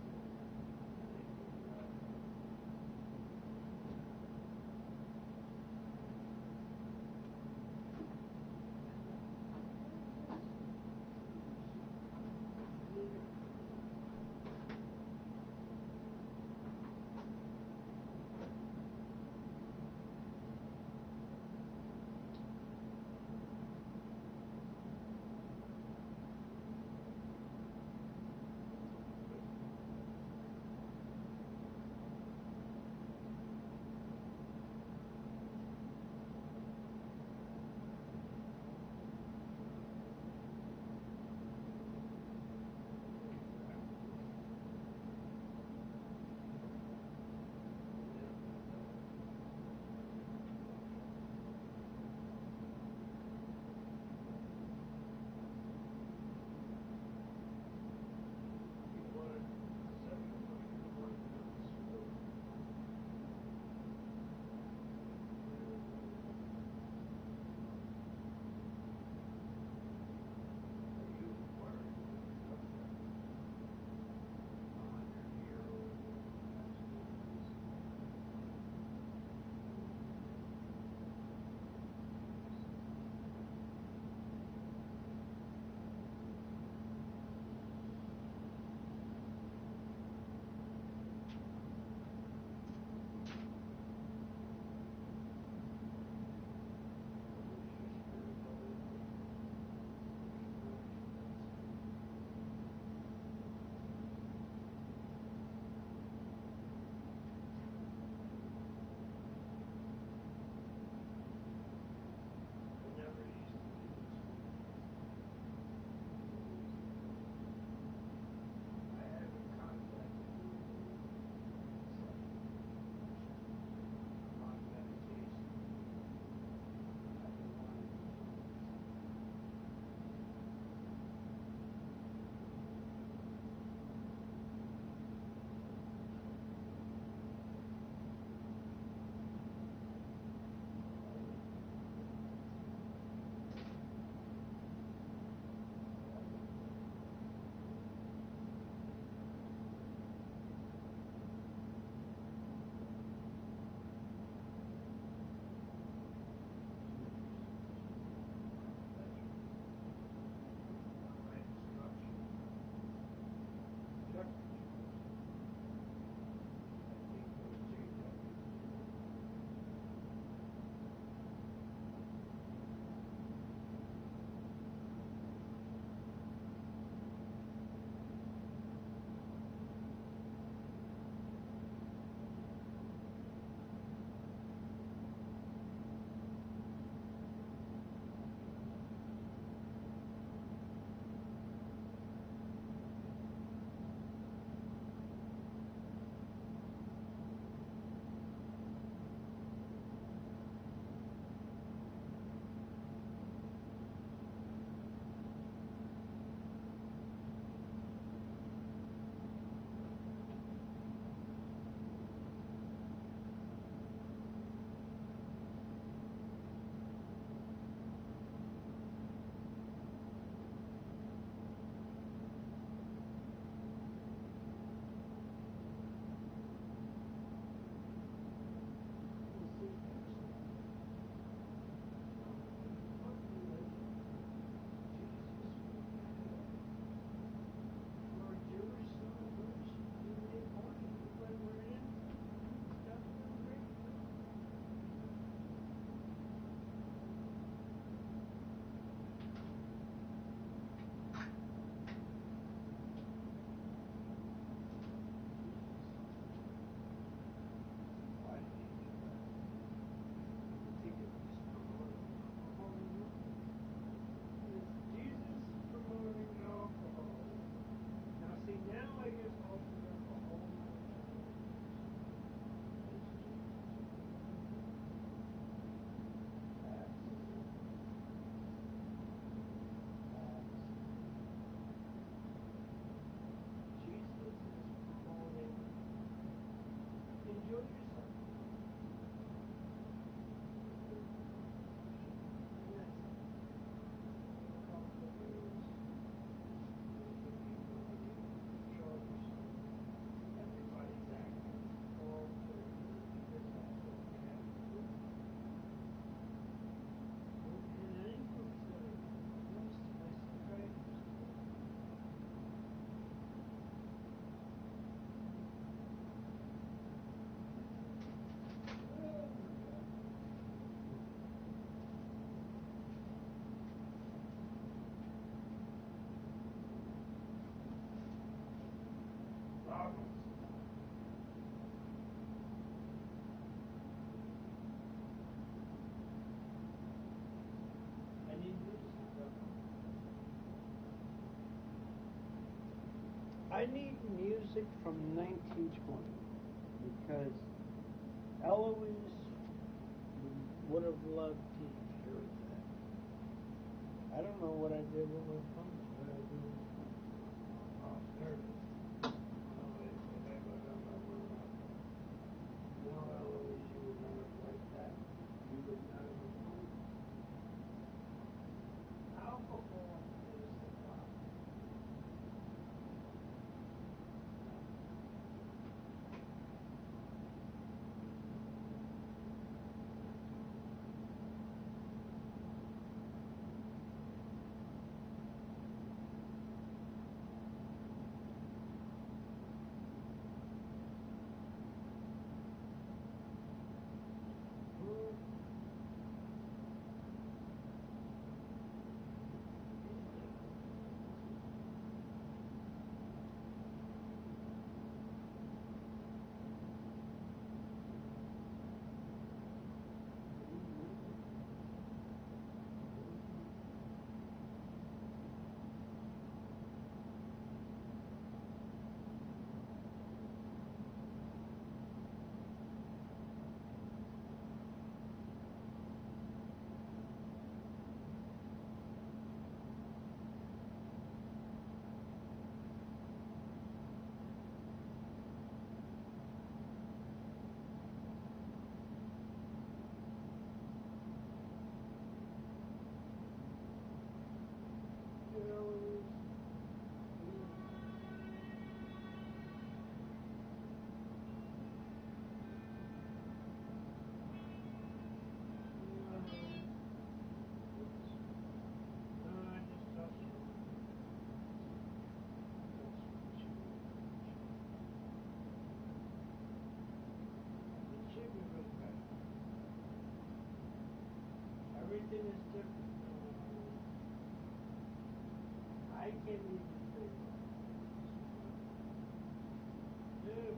problems. I need music. I need music from 1920 because Eloise would have loved to hear that. I don't know what I did with my phone. What I did. Oh, there it is. No, Eloise, you would not have liked that. You would not have approved. Alcohol is the problem. Everything is different. I can't even say that. Dude.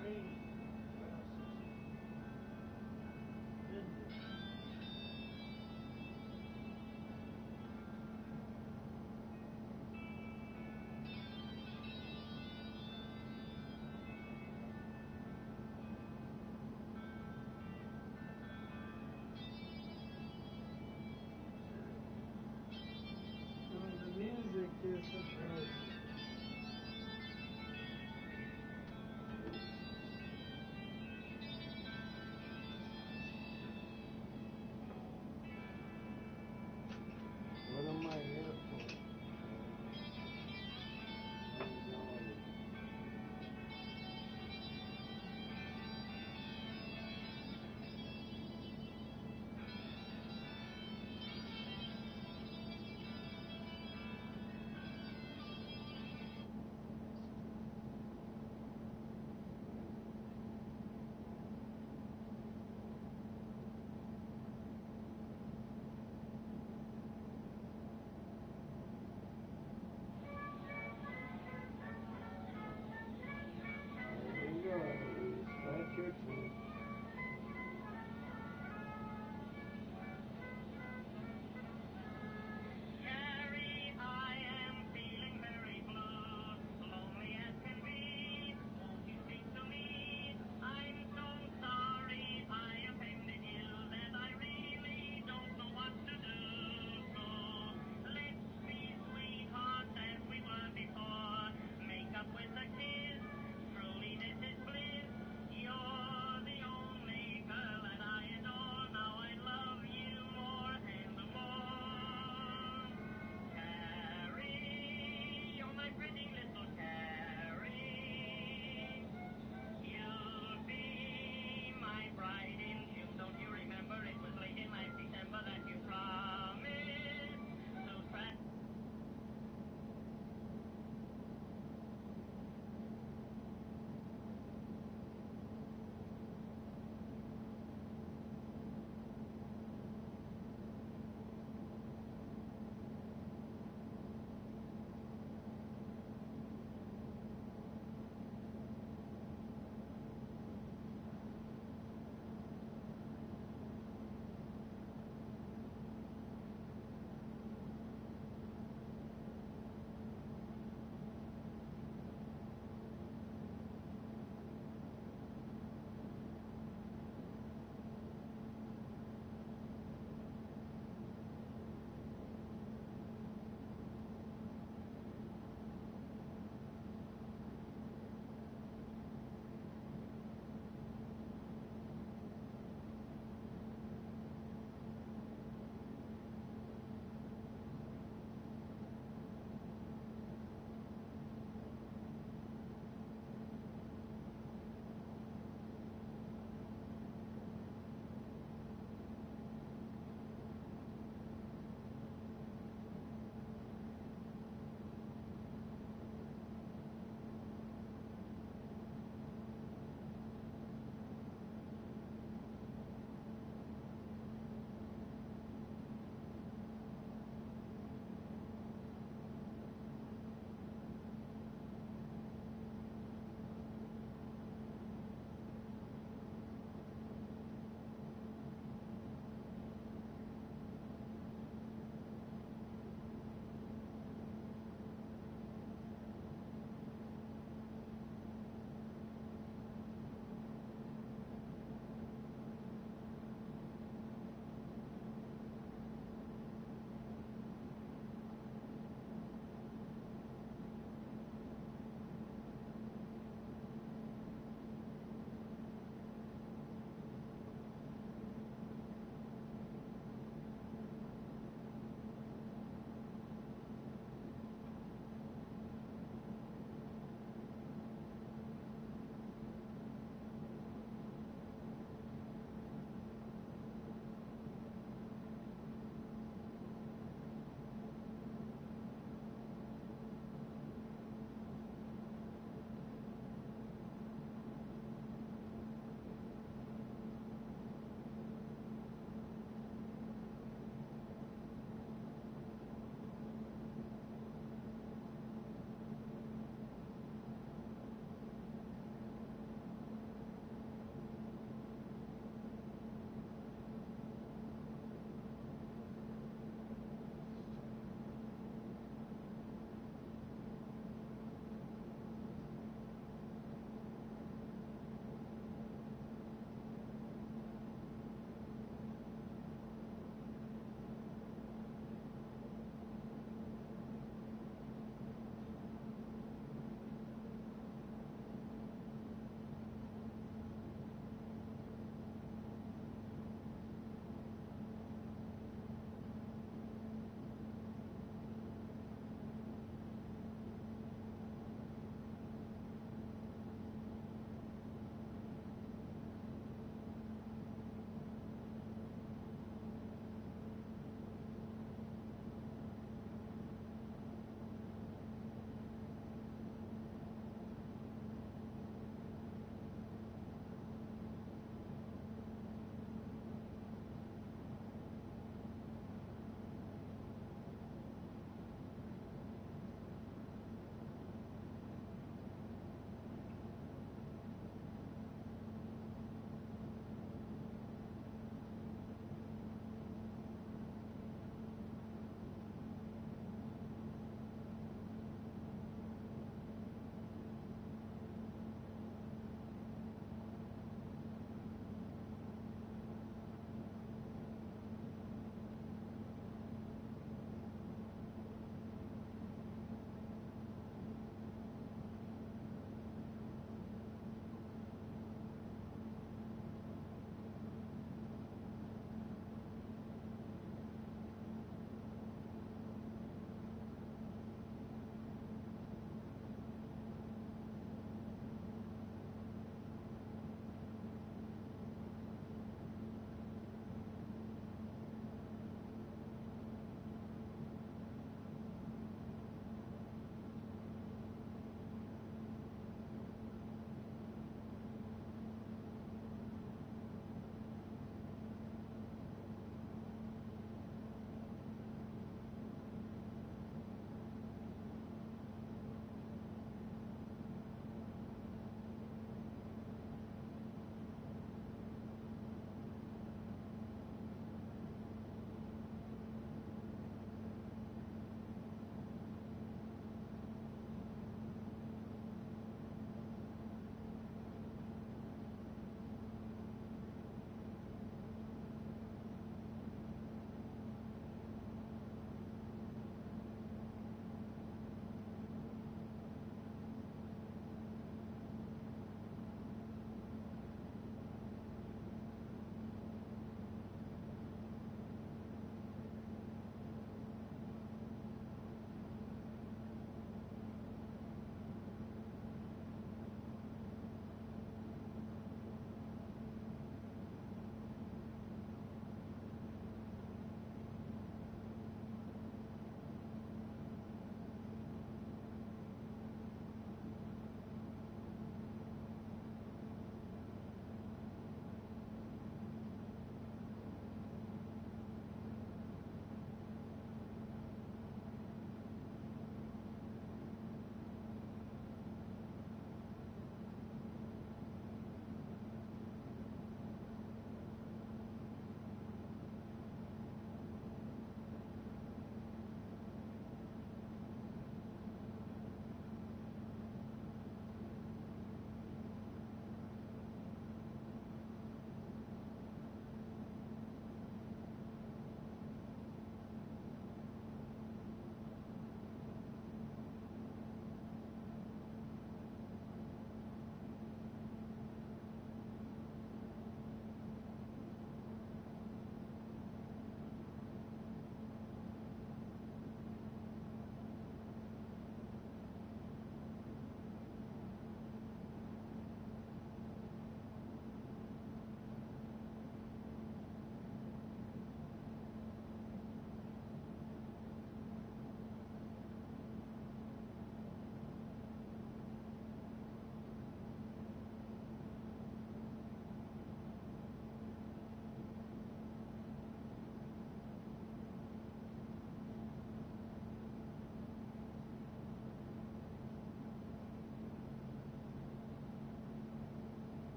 Train. What else is it? Business.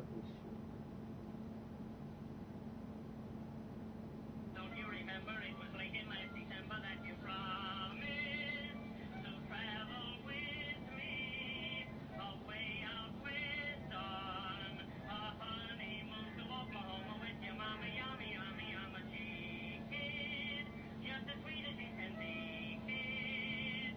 probably should. Don't you remember it was late in last December that you promised to travel with me away out west on a honeymoon to Oklahoma with your mama, yummy, yummy, I'm a kid, just as sweet as you can be, kid.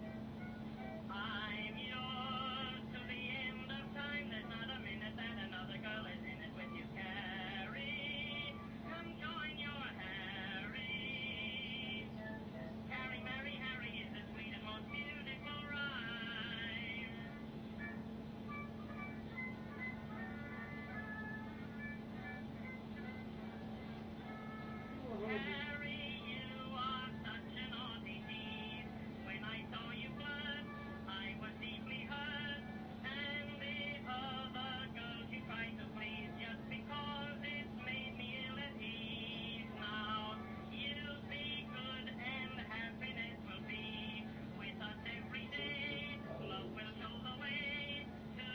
I'm yours to the end of time. There's not a minute that another girl is in it with you, Carrie. Come join your Harry. Carrie, Mary, Harry is the sweet and most beautiful rhyme. Harry, you are such an naughty thief. When I saw you flirt, I was deeply hurt. And the other girls you tried to please just because it made me ill at ease. Now, you'll be good and happiness will be with us every day. Love will show the way to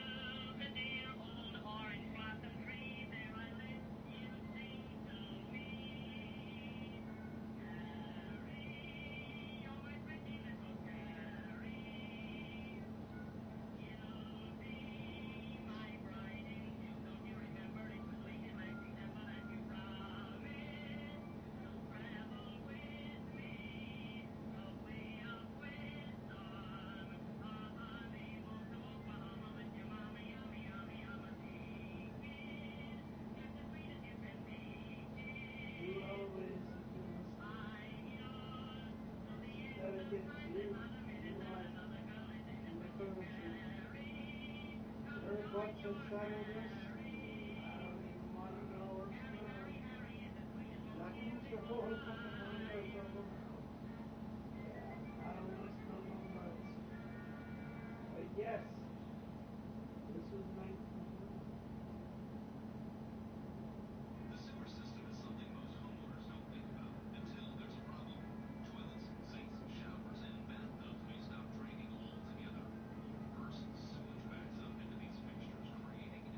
the dear old orange blossom tree. There I let you sing to me. Carrie, oh my pretty little Carrie, you'll be my bride in June. Don't you remember it was late in last December that you promised to travel with me away out west on a honeymoon to Oklahoma with your mama, yummy, yummy, I'm a kid, just as sweet as you can be, kid. You always have been I'm yours to the end gotta of get time. you. There's not a minute You that like another girl is in it the with you, furniture. Harry. Come Every join box your inside of this, Harry. I don't even want to know what's Harry, going Harry, on. Harry is the sweetest, most Not mucho beautiful por fucking numbers rhyme. of them. Yeah, I don't want to know numbers. But yes, this was 1920. The sewer system is something most homeowners don't think about until there's a problem. Toilets, sinks, showers, and bathtubs may stop draining altogether. Or worse, sewage backs up into these fixtures, creating an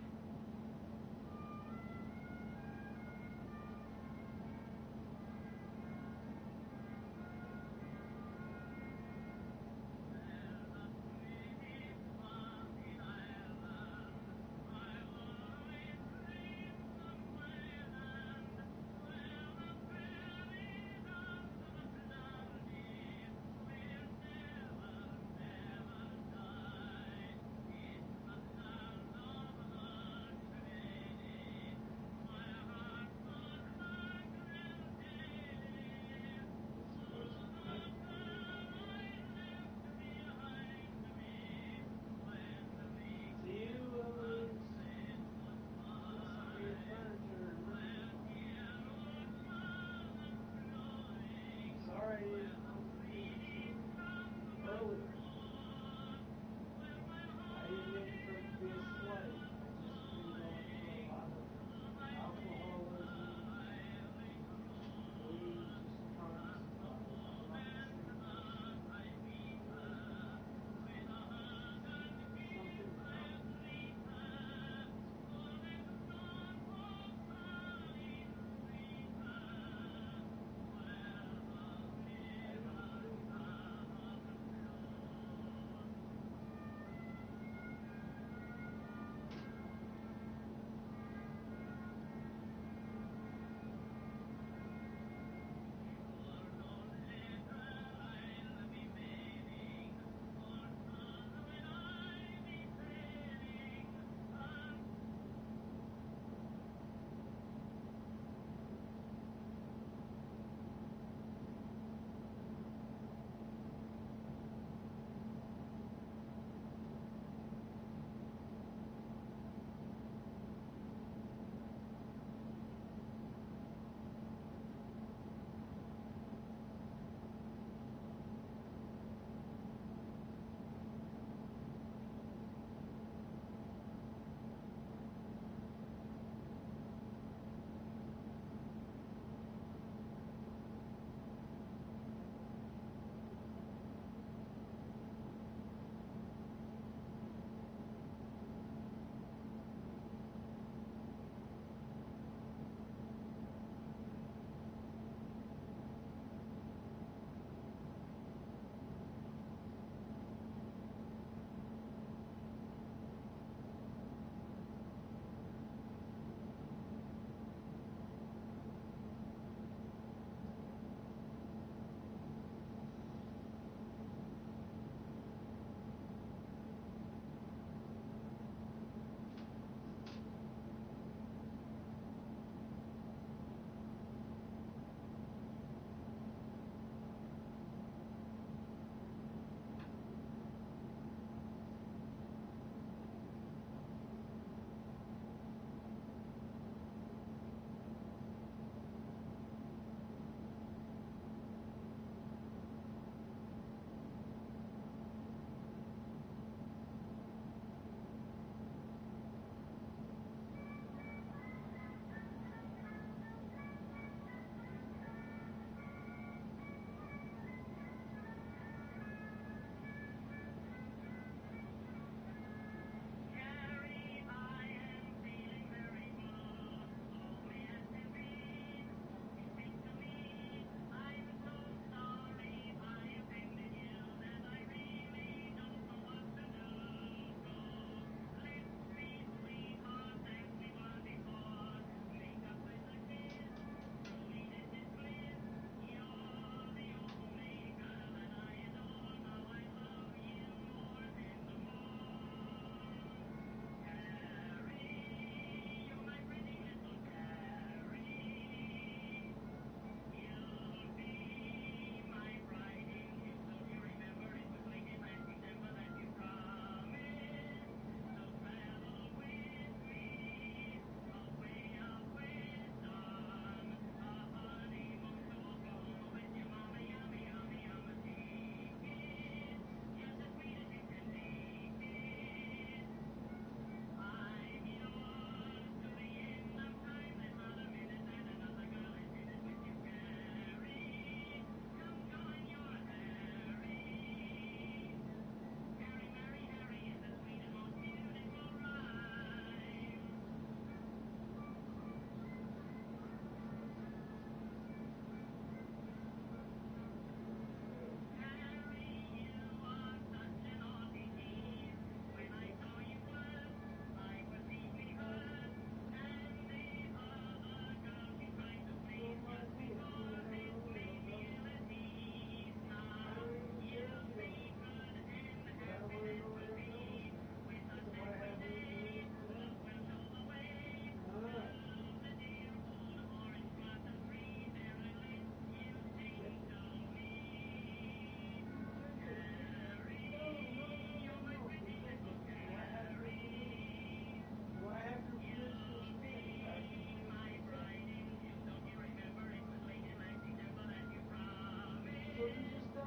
The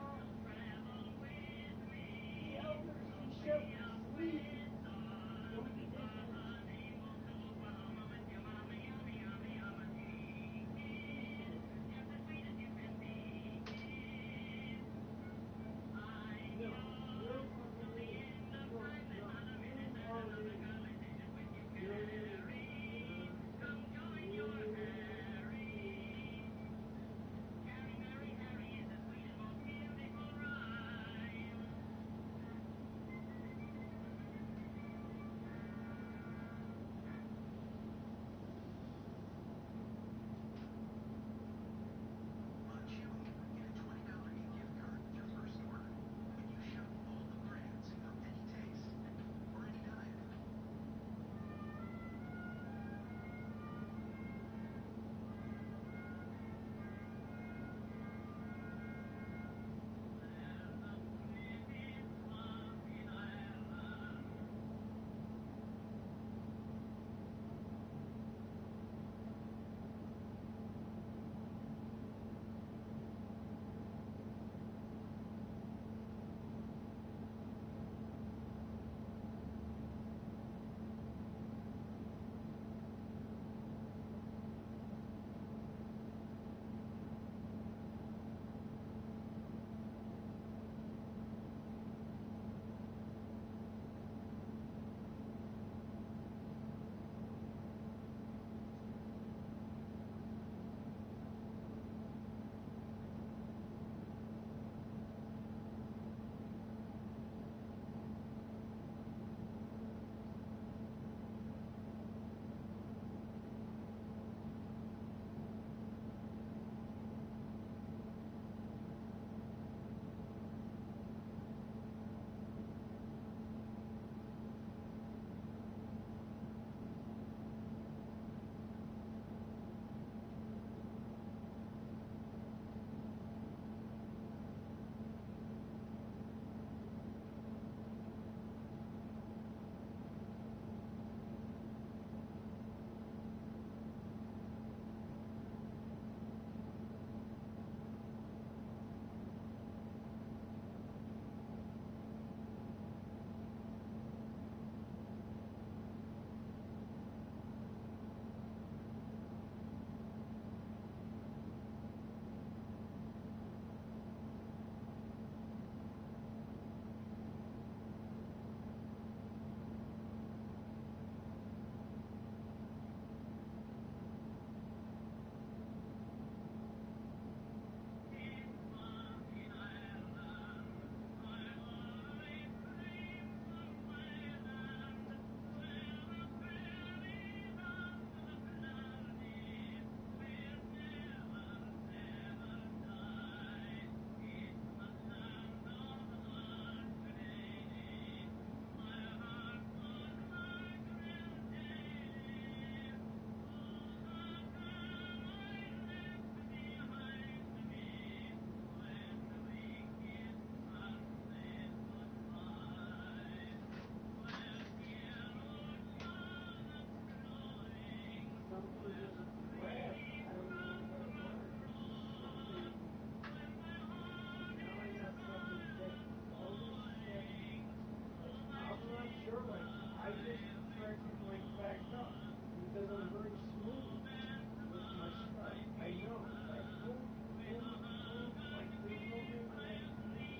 elders and shepherds sleep. Don't be different. No, you're fucking idiot. No, you are an idiot. You're an idiot. On Chewy, get a $20 e-gift card with your first order when you shop all the brands for any taste or any time. Something just grabbed. I don't know what it was. Something. Now I got fucking pissed. All this shit. I'm not sure. Like, I just freaking like backed up because I'm very smooth with my stuff. I know. Like, boom, boom, boom. Like, there's no reason like to me.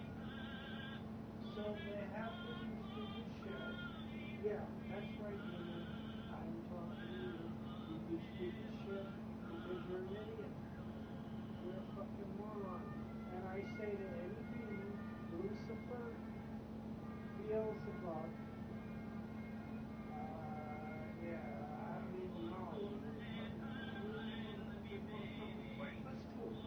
So they have to do stupid shit. Yeah, that's right, women. I'm talking to you. You do stupid shit because you're an idiot. You're a fucking moron. And I say to any demon, Lucifer, Beelzebub, yeah, I don't even know. What fucking, if they want to come and fight, let's do it.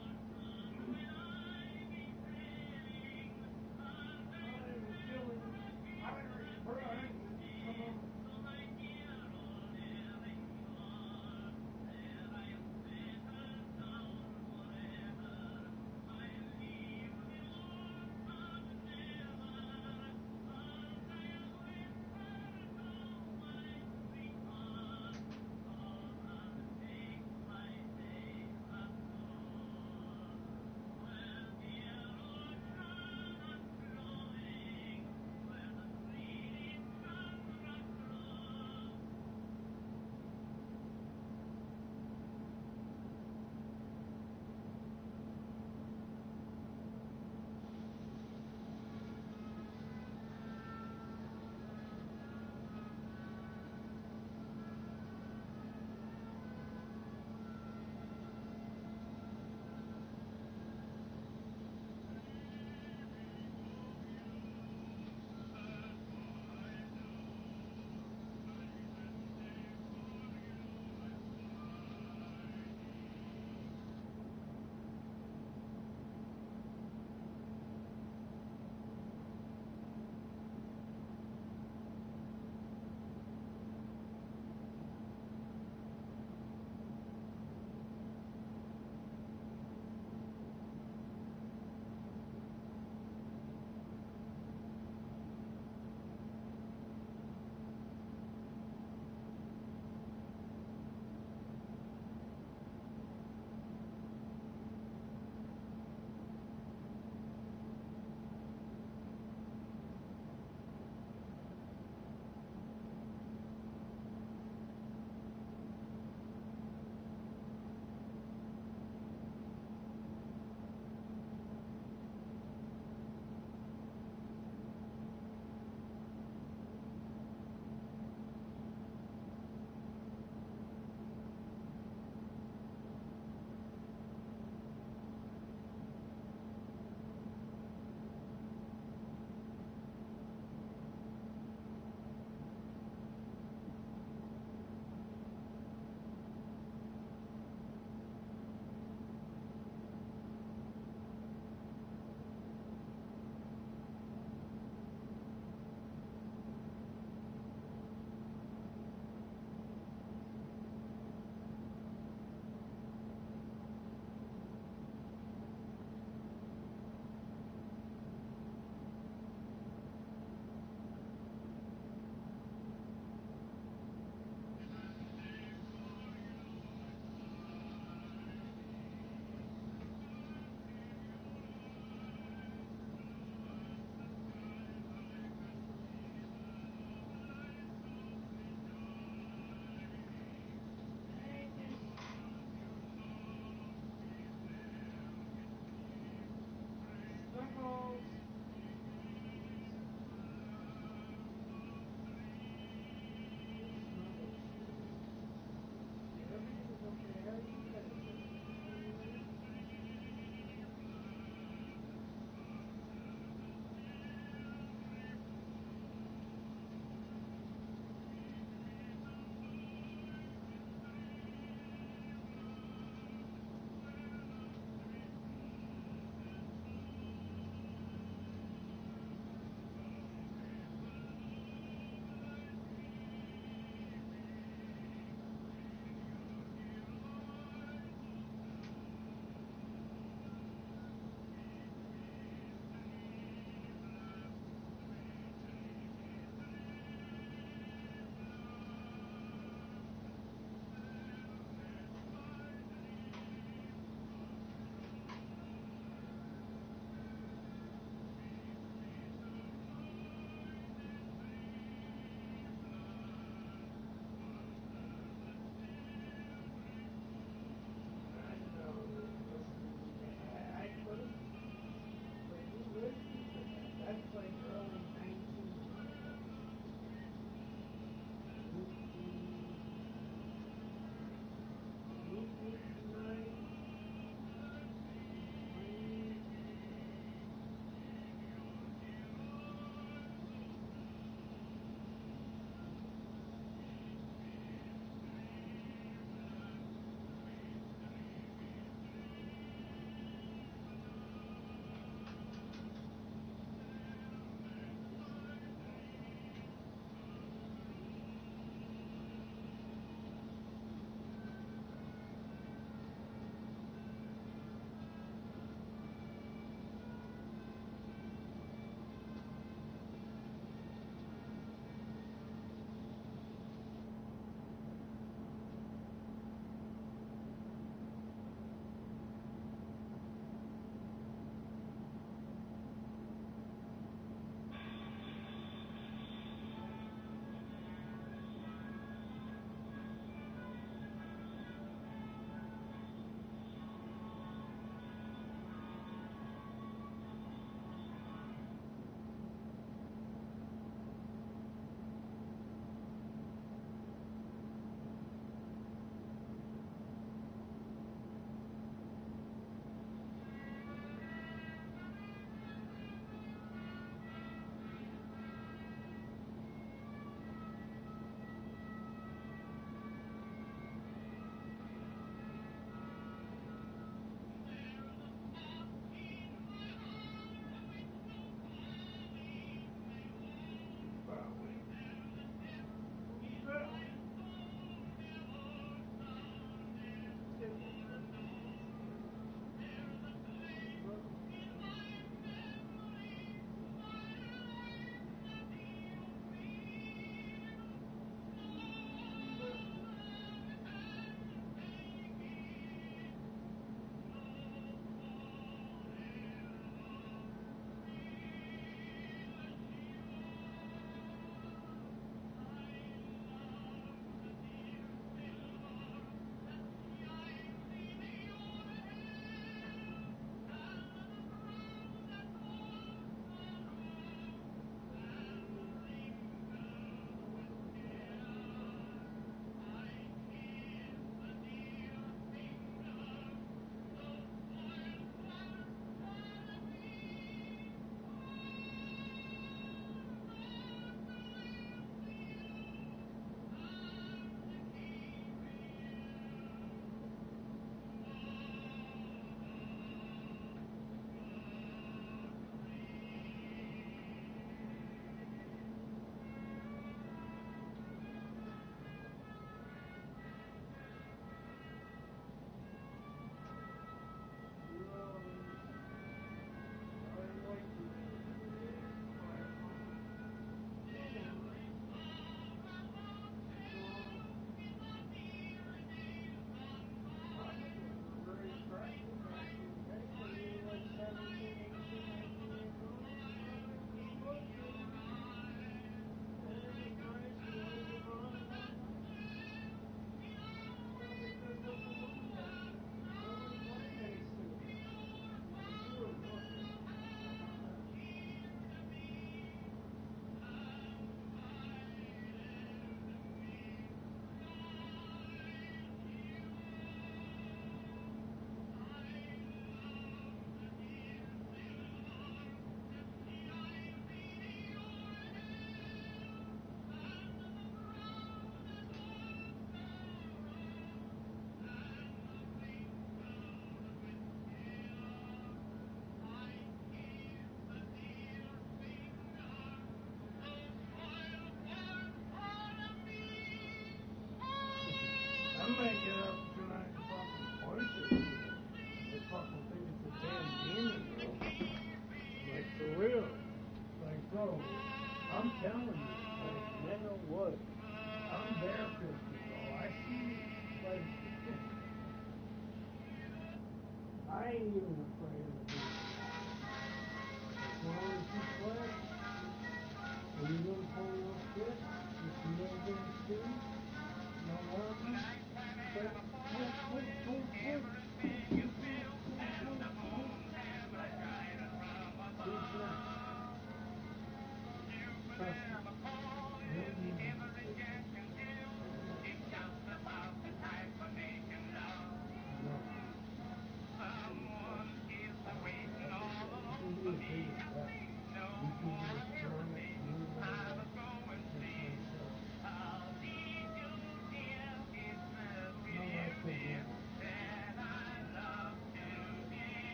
I'm feeling Irish pride. Come on.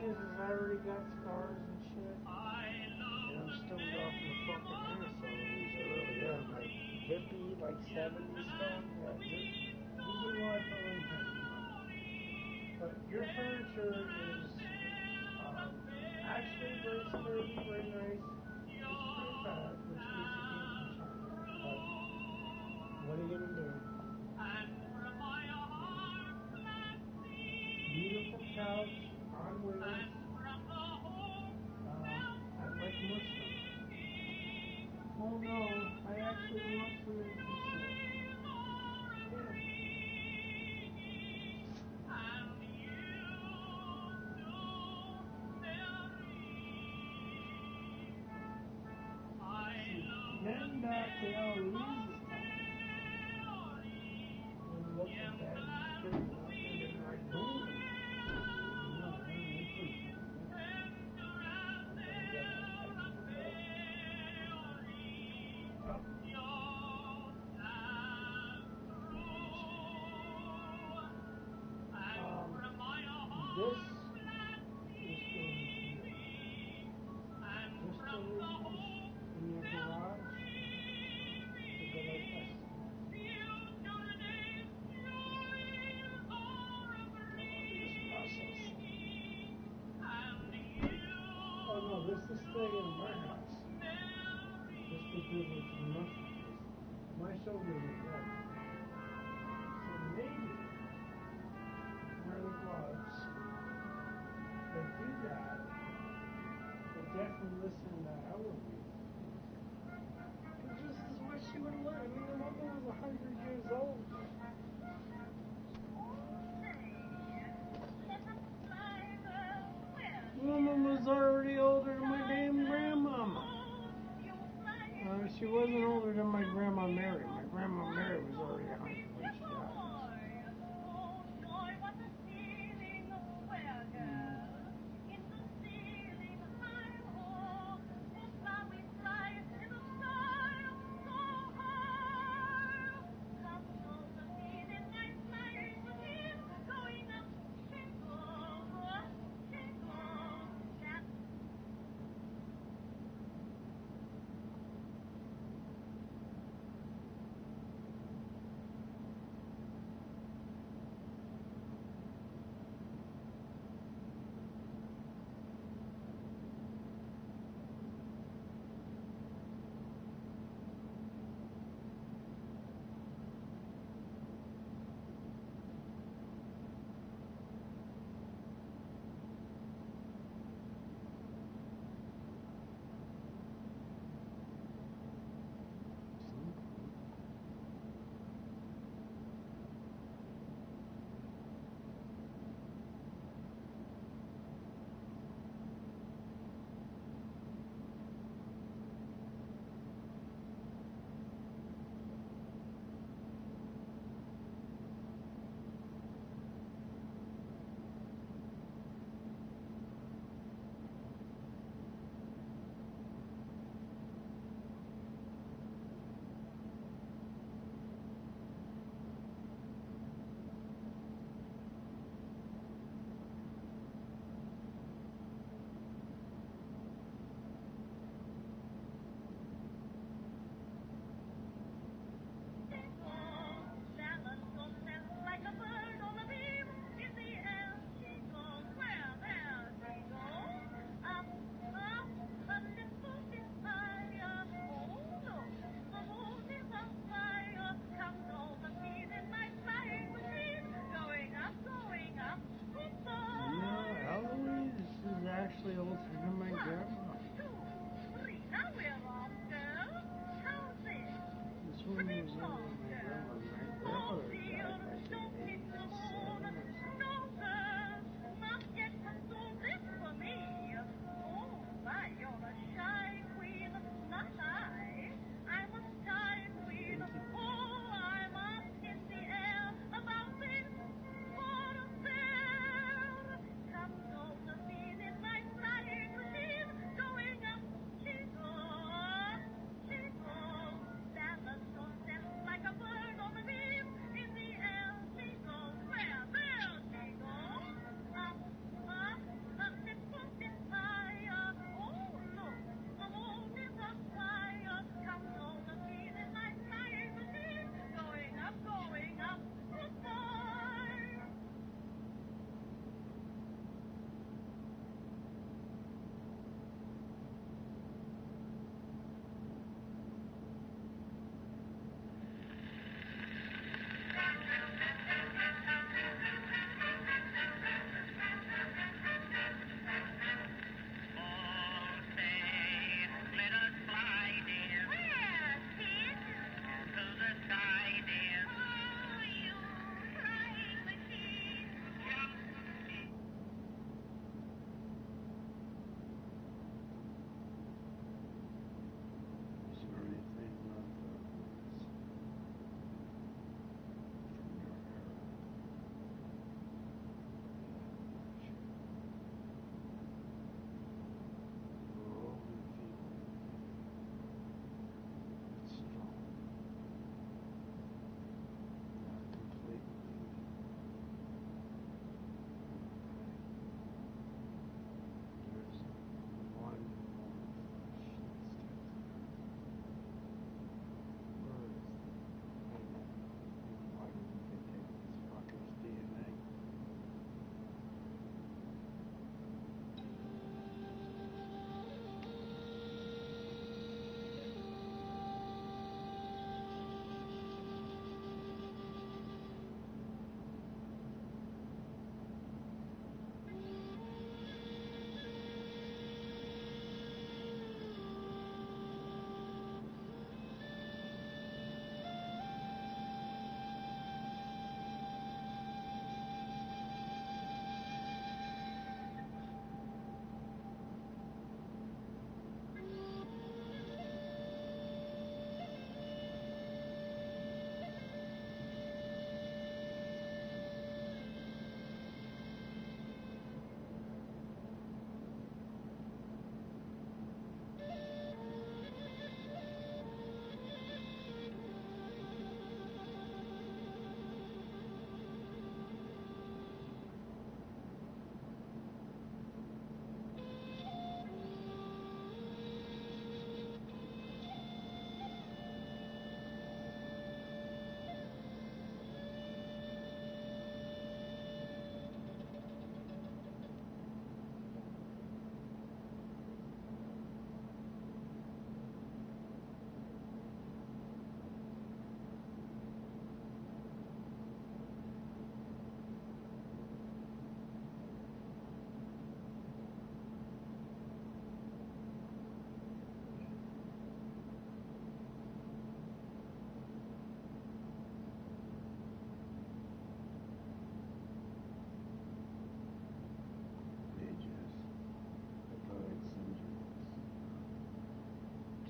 is I already got scars and shit. And I'm stoned off my fucking ass always. I really am. Like hippie, like 70s stuff. Yeah, you've been alive for a long time. But your furniture is actually very sturdy, very nice. It's pretty bad, which means you can't return it. But what are you gonna do? Beautiful couch on wheels. I'd like more stuff. Oh no, I actually want some empty stuff. Yeah. See, getting back to Eloise's time, when you look at that, you straighten up and then like boom. No, I don't need to. This is going here. Just the leaves in your garage to go like this. This process. Oh no, this is staying in my house. Just because it's mushy. My shoulders are dead. So maybe wear the gloves. But do that. But definitely listen to Eloise. Because this is what she would have learned. I mean, the woman was 100 years old. The woman was already older than my damn grandmama. She wasn't older than my grandma Mary. My grandma Mary was already 100 when she died.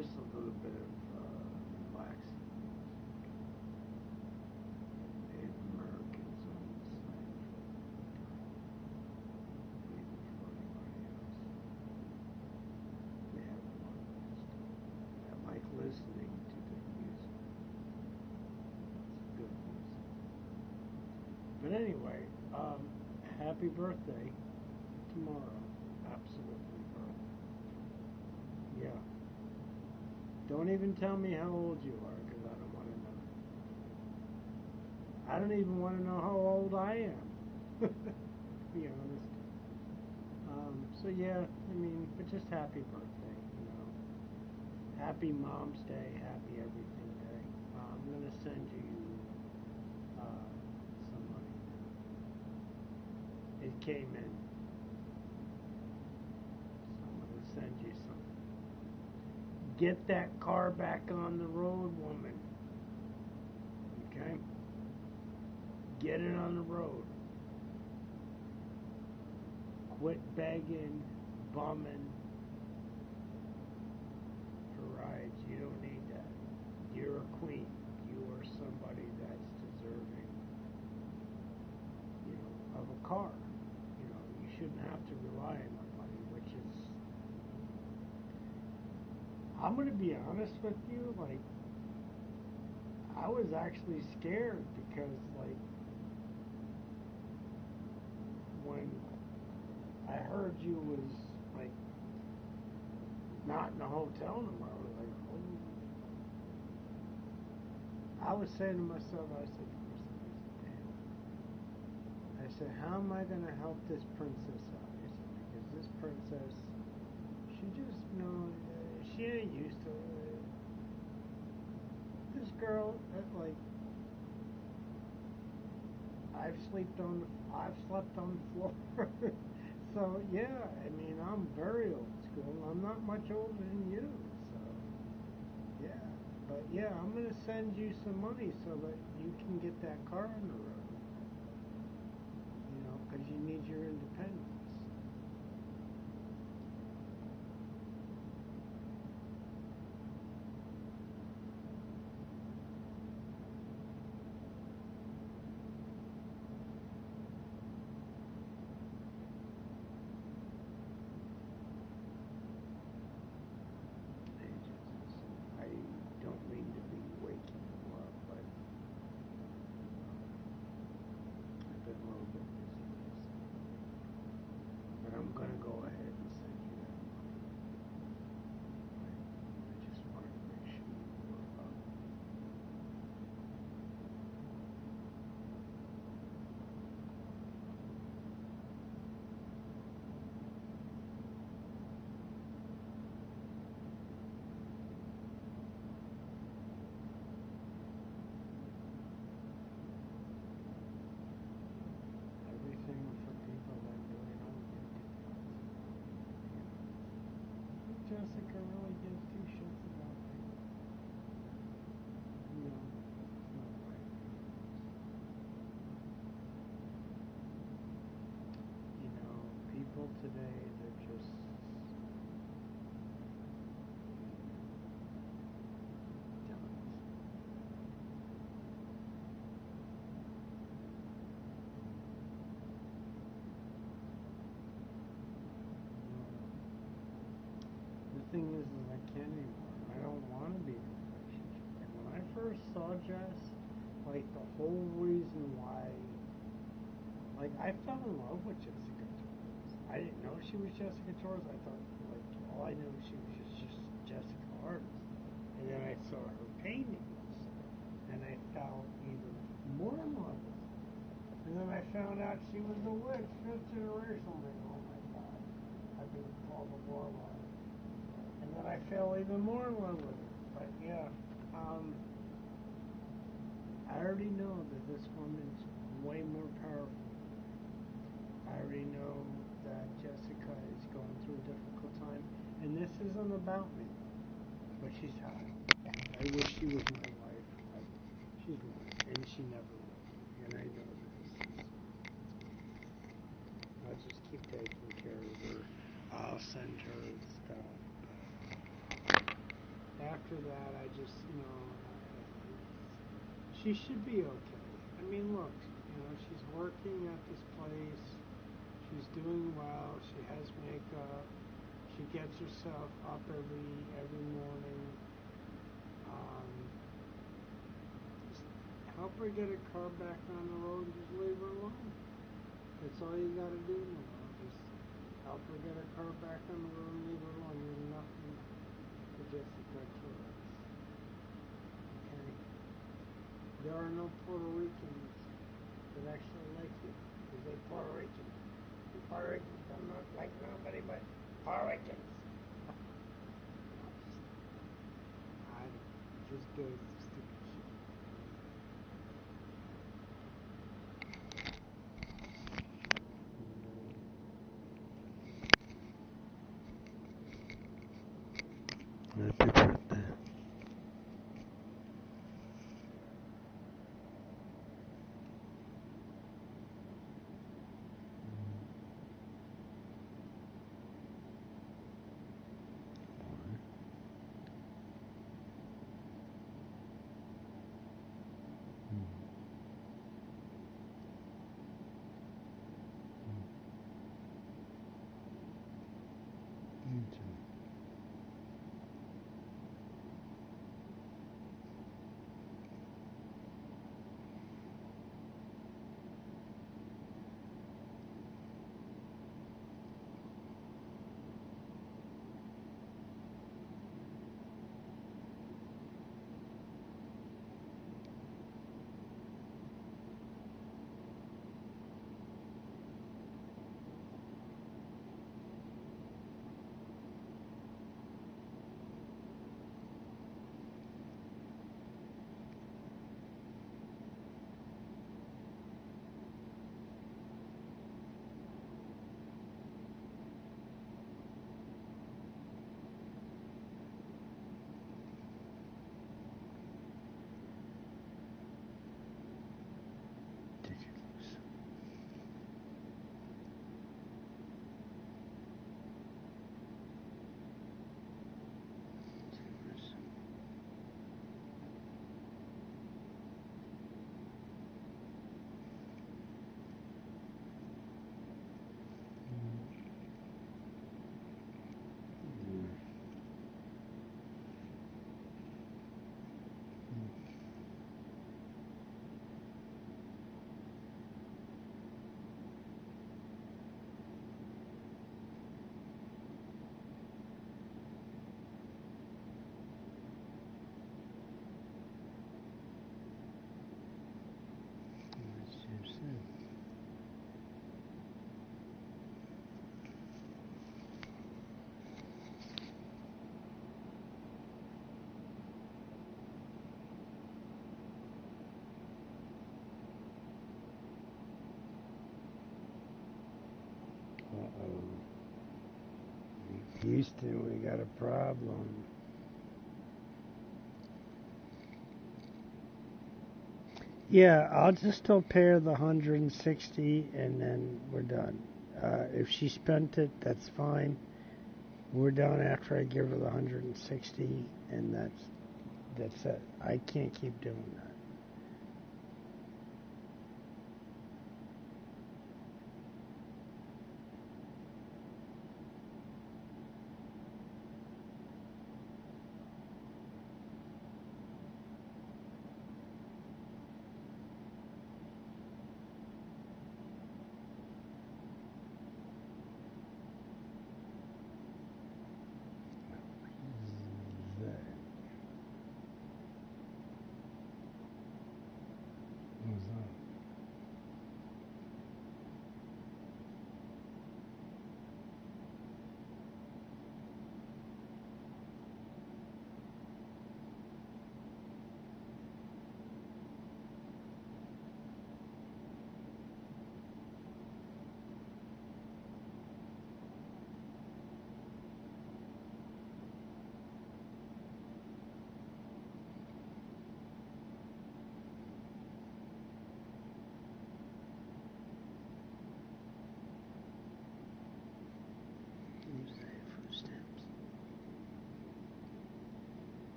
just a little bit of relaxing. Native Americans on this side. Maybe for everybody else. They have a lot of wisdom. I like listening to their music. It's good music. But anyway, happy birthday tomorrow. Absolutely birthday. Yeah. Don't even tell me how old you are, because I don't want to know. I don't even want to know how old I am, to be honest. So yeah, I mean, but just happy birthday, you know. Happy Mom's Day, happy Everything Day. I'm going to send you some money. It came in. So I'm going to send you some. Get that car back on the road, woman. Okay? Get it on the road. Quit begging, bumming for rides. You don't need that. You're a queen. You are somebody that's deserving, you know, of a car. You know, you shouldn't have to rely on nobody, which is, I'm going to be honest with you, like, I was actually scared because, like, when I heard you was, like, not in the hotel no more, I was like, oh. I was saying to myself, damn. I said, how am I going to help this princess out? I said, because this princess, she just, you know, she ain't used to it. This girl, like, I've slept on the floor. So yeah, I mean, I'm very old school. I'm not much older than you. So yeah, but yeah, I'm gonna send you some money so that you can get that car on the road. You know, because you need your independence. I don't mean to be waking you up, but I've been a little bit busy. But I'm going to go ahead and send you that money. I just wanted to make sure you were up. Everything for people that really don't give two fucks. Jessica really gives two shits about me. No, no way. You know, people today, they're just done. The thing is I can't anymore. I don't want to be in a relationship. And when I first saw Jess, like, the whole reason why, like, I fell in love with Jessica Torres. I didn't know she was Jessica Torres. I thought, like, all I knew she was just Jessica Artist. And then I saw her paintings, and I fell even more in love with her. And then I found out she was a witch, fifth generation. I'm like, oh my God, I've been called a warlock. And then I fell even more in love with her. But yeah, I already know that this woman's way more powerful. I already know that Jessica is going through a difficult time, and this isn't about me. But she's hot. I wish she was my wife, but she's not, and she never will be. And I know this. I'll just keep taking care of her. I'll send her stuff. after that, I just, she should be okay. I mean, look, she's working at this place. She's doing well. She has makeup. She gets herself up every morning. Just help her get a car back on the road and just leave her alone. That's all you got to do now. Just help her get a car back on the road and leave her alone. You're nothing to Jessica Torres. Okay? There are no Puerto Ricans that actually like you. Because they're Puerto Ricans. And Puerto Ricans don't look like nobody but Puerto Ricans. I just do stupid shit. Happy birthday. Houston, we got a problem. Yeah, I'll just still pay her the 160 and then we're done. If she spent it, that's fine. We're done after I give her the 160 and that's it. I can't keep doing that.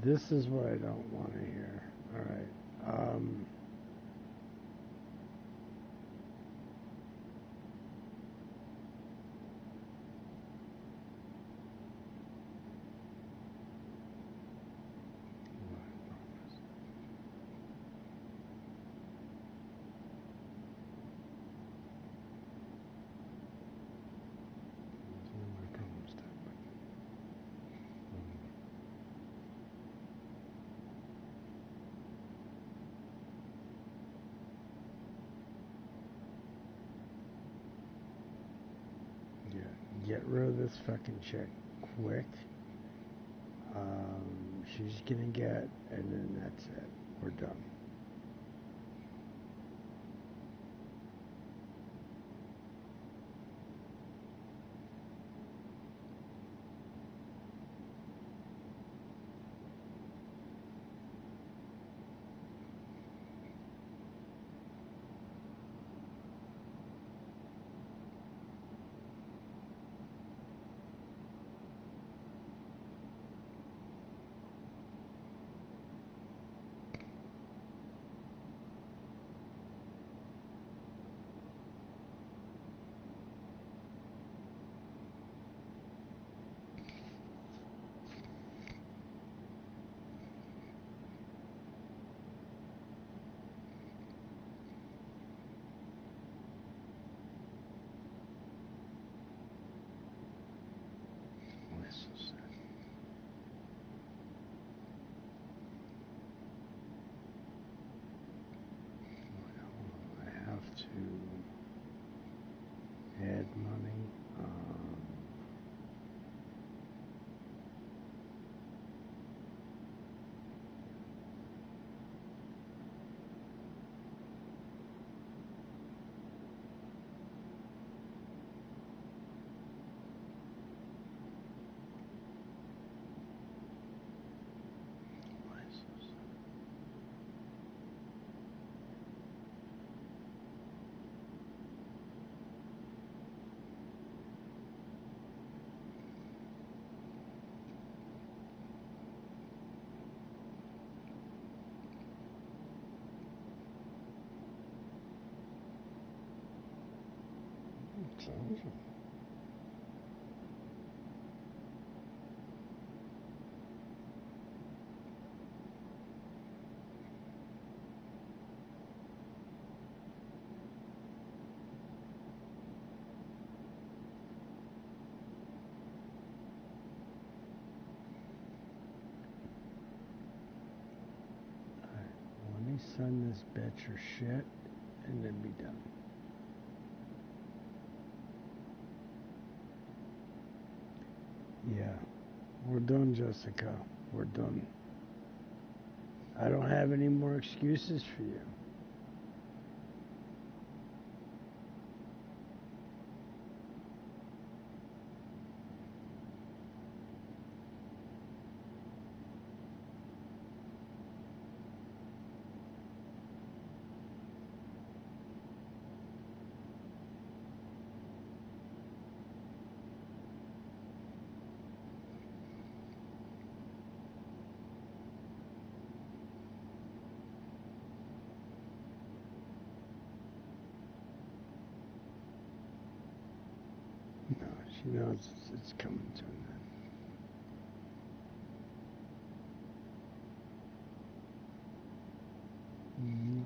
This is what I don't want to hear. All right. Get rid of this fucking chick quick. She's gonna get, and then that's it. We're done. I have to add money. Let me send this bitch her shit and then be done. Yeah, we're done, Jessica. We're done. I don't have any more excuses for you. No, she knows it's coming to an end.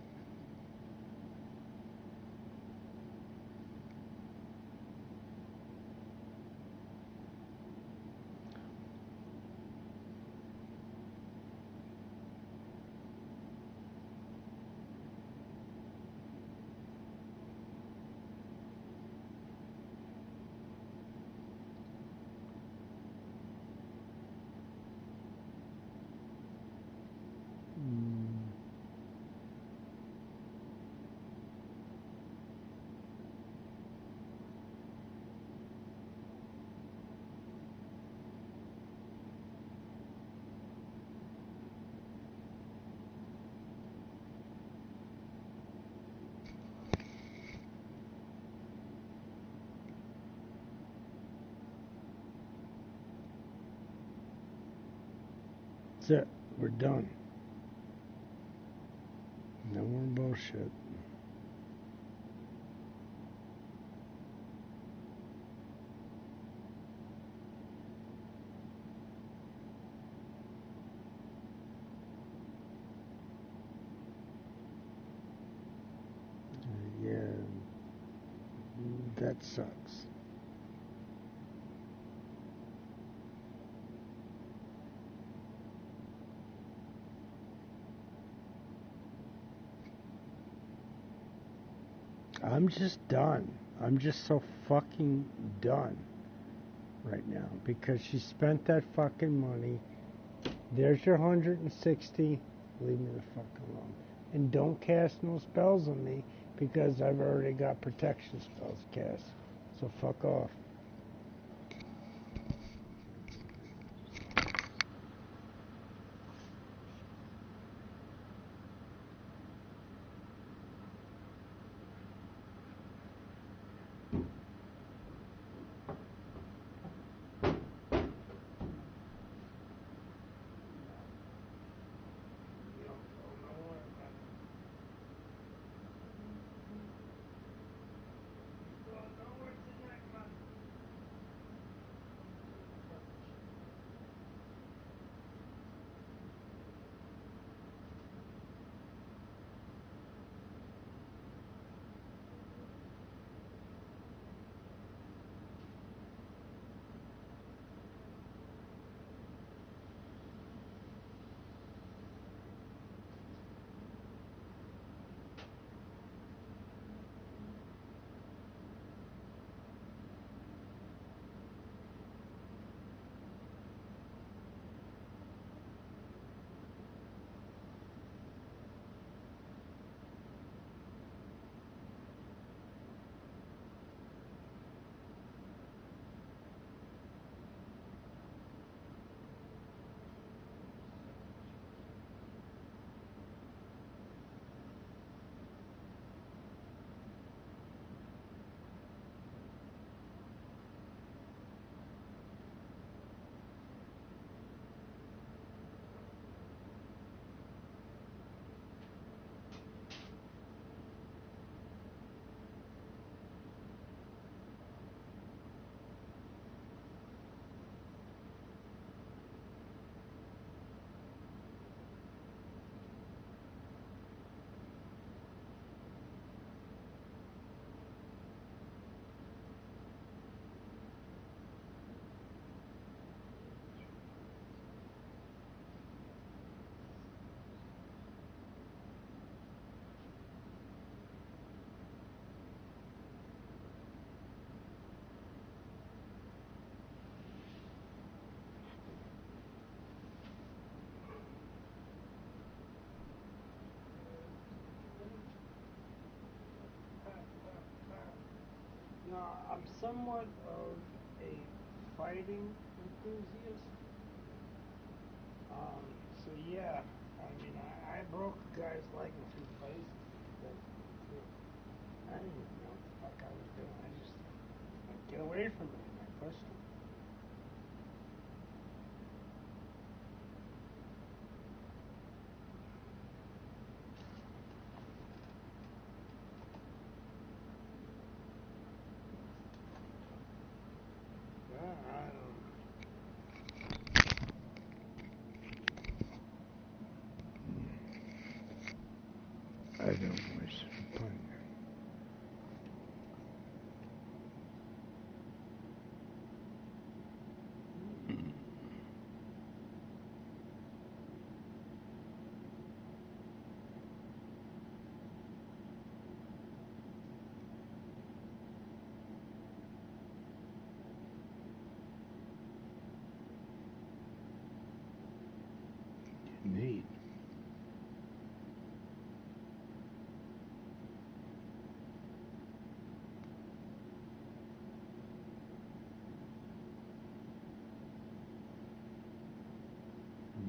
That's it. We're done. No more bullshit. Yeah, that sucks. I'm just done. I'm just so fucking done right now because she spent that fucking money. There's your 160. Leave me the fuck alone. And don't cast no spells on me because I've already got protection spells cast. So fuck off. You know, I'm somewhat of a fighting enthusiast. So yeah, I mean, I broke a guy's leg in 2 places because I didn't even know what the fuck I was doing. I just like, get away from me, and I pushed him. Yeah, I don't know. I don't wish upon Neat.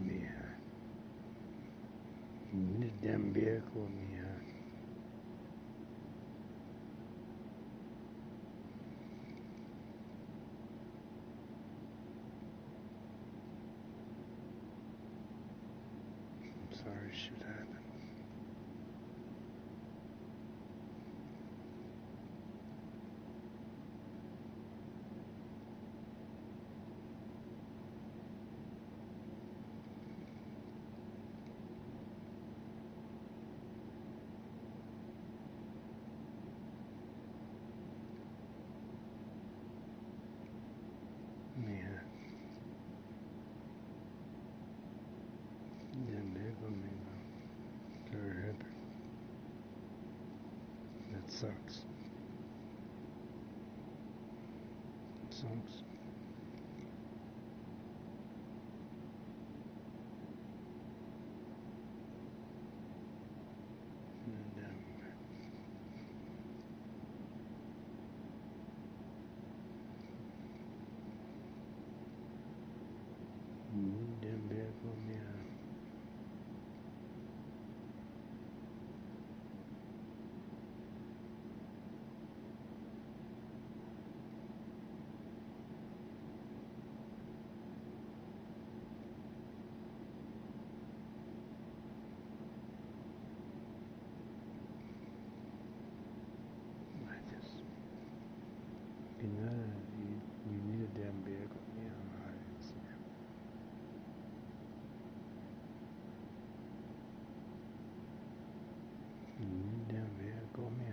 Yeah. The damn vehicle, yeah. Yeah. Damn big on me though. They're hippie. That sucks. It sucks. Damn big on me. I just, you need a damn big on me. Damn big on me.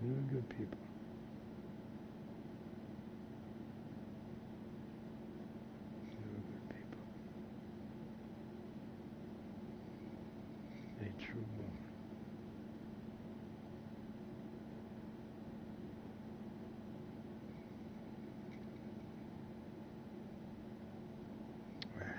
They're good people. They're good people. A true woman. I have.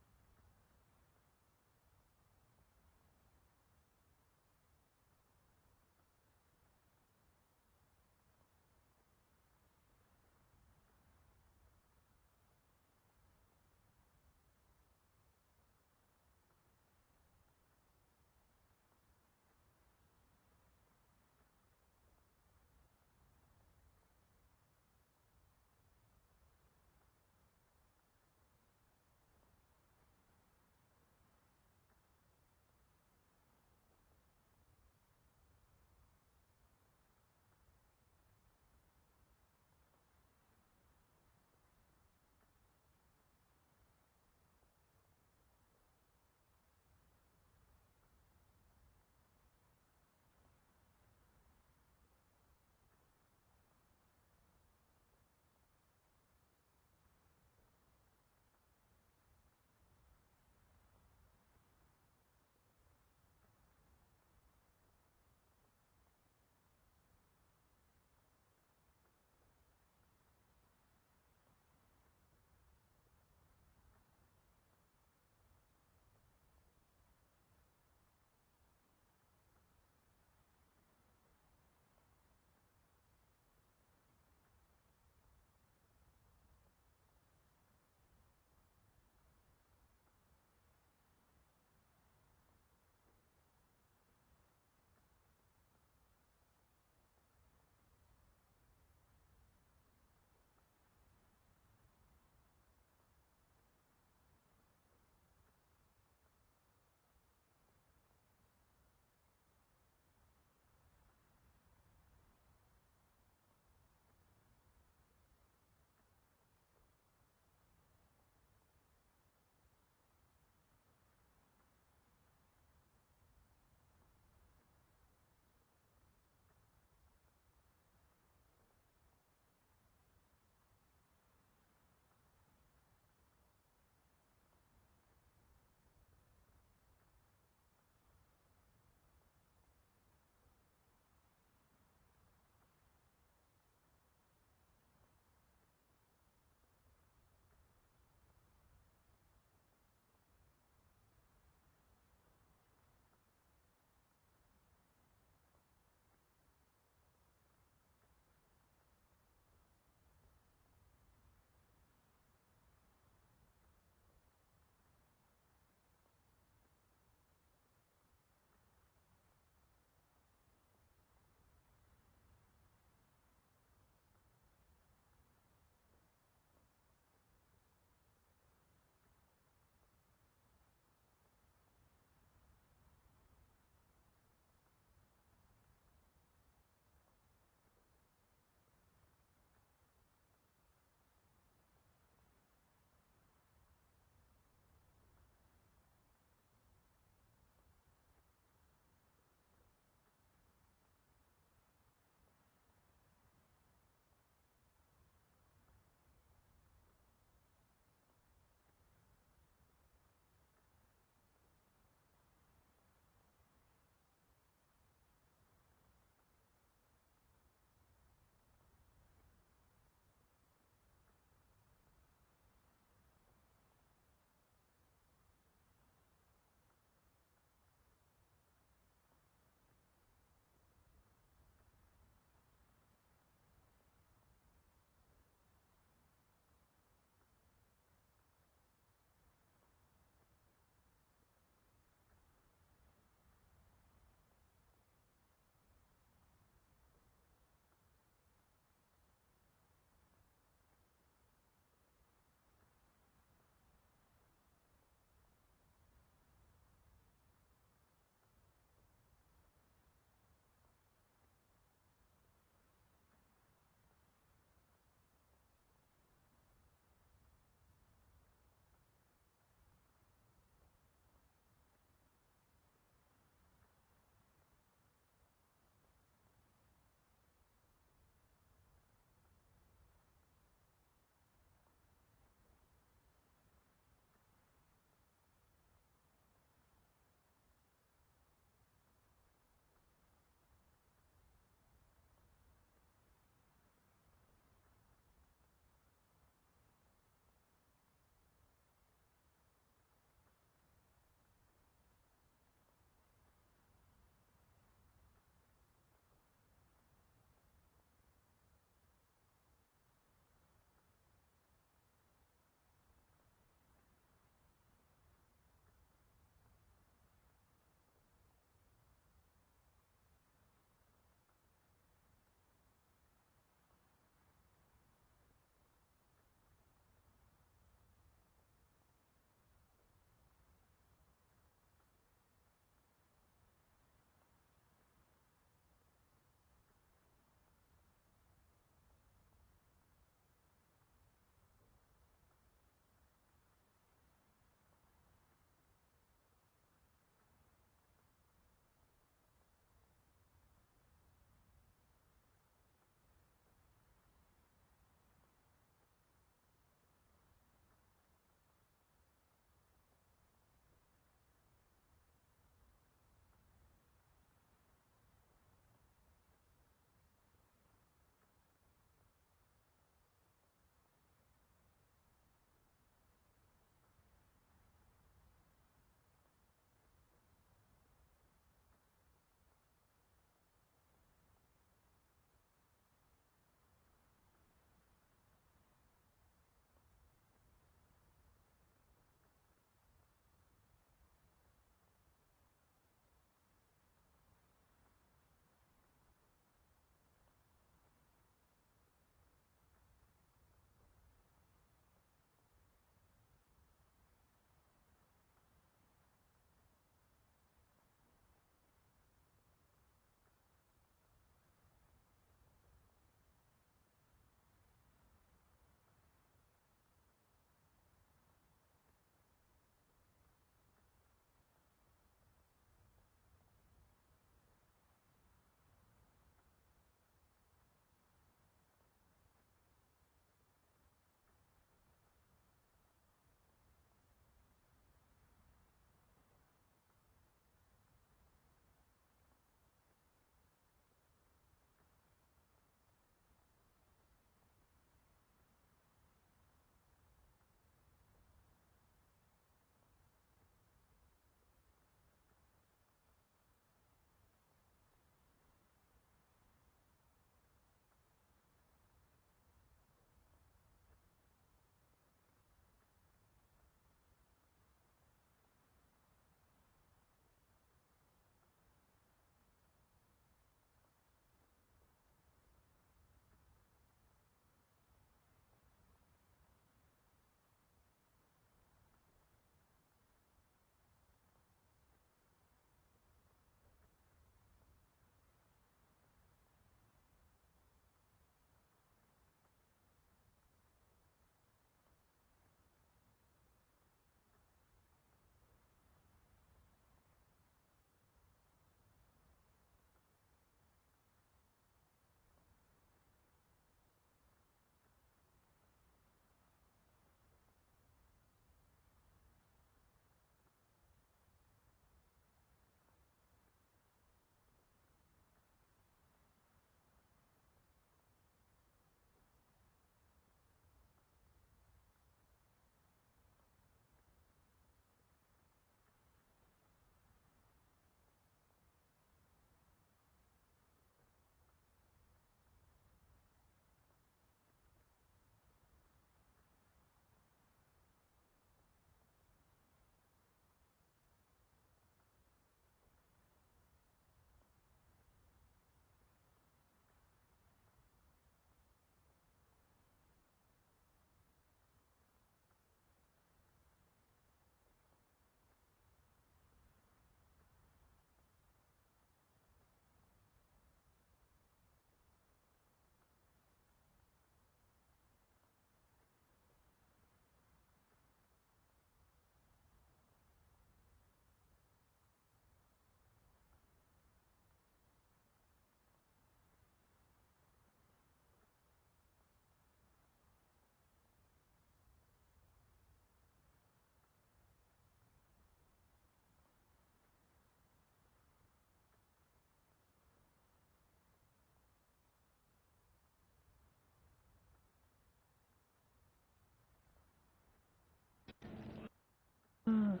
What?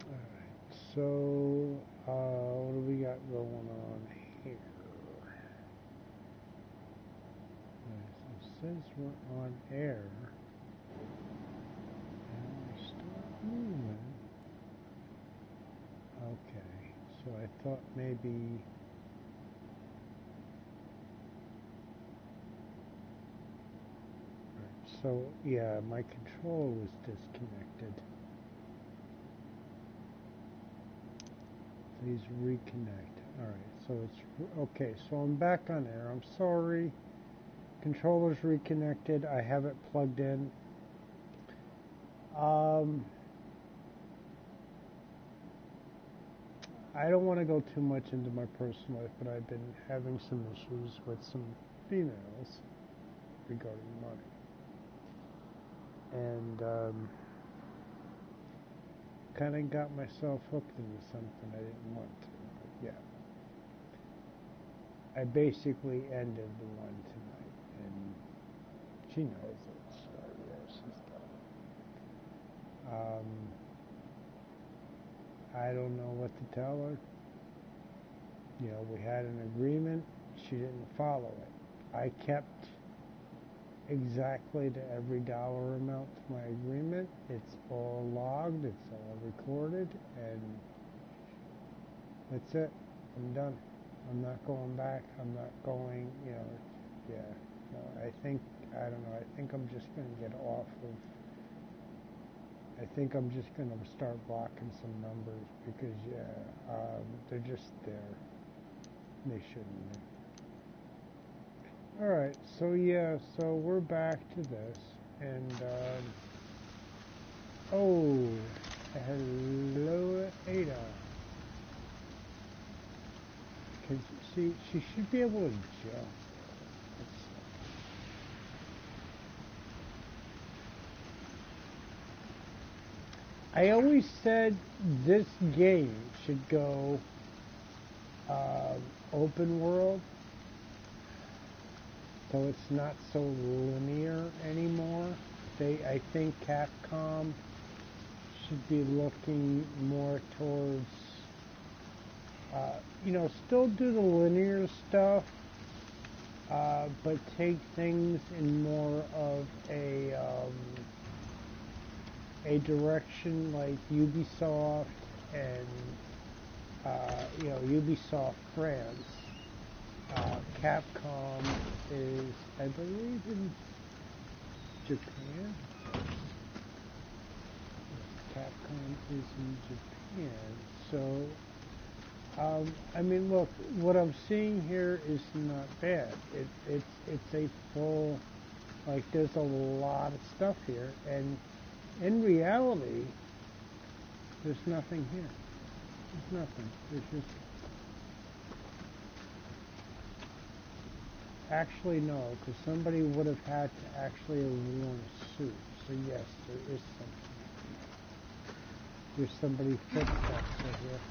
Alright, so, what do we got going on here? It says we're on air. And we start moving. Okay, so I thought maybe... So, yeah, my control was disconnected. Please reconnect. Alright, so it's... Okay, so I'm back on air. I'm sorry. Controller's reconnected. I have it plugged in. I don't want to go too much into my personal life, but I've been having some issues with some females regarding money. And kind of got myself hooked into something I didn't want to. But yeah, I basically ended the one tonight, and she knows it. So yeah, she's done. I don't know what to tell her. You know, we had an agreement. She didn't follow it. I kept exactly to every dollar amount to my agreement. It's all logged, it's all recorded, and that's it. I'm done. I'm not going back. I'm not going, you know, yeah. No, I think I'm just going to get off of, I think I'm just going to start blocking some numbers because, yeah, they're just there. They shouldn't be. Alright, so yeah, so we're back to this, and, oh, hello, Ada. Cause she should be able to jump. I always said this game should go, open world. So it's not so linear anymore. I think Capcom should be looking more towards, you know, still do the linear stuff, but take things in more of a direction like Ubisoft and, you know, Ubisoft France. Capcom is, I believe, in Japan. Capcom is in Japan. So, I mean, look, what I'm seeing here is not bad. It's a full, like, there's a lot of stuff here, and in reality, there's nothing here. There's nothing. There's just. Actually, no, because somebody would have had to actually have worn a suit. So yes, there is something. There's somebody footsteps over here.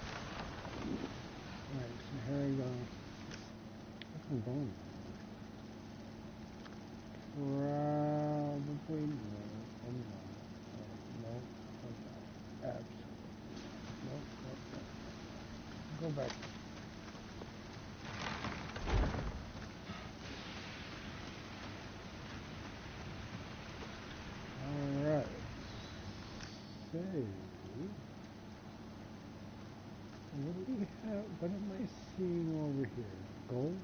Alright, so here I go. Where am I going? Probably no. I'm not. No, I'm not. Absolutely. No. Go back. Alright. So, what do we have? What am I seeing over here? Gold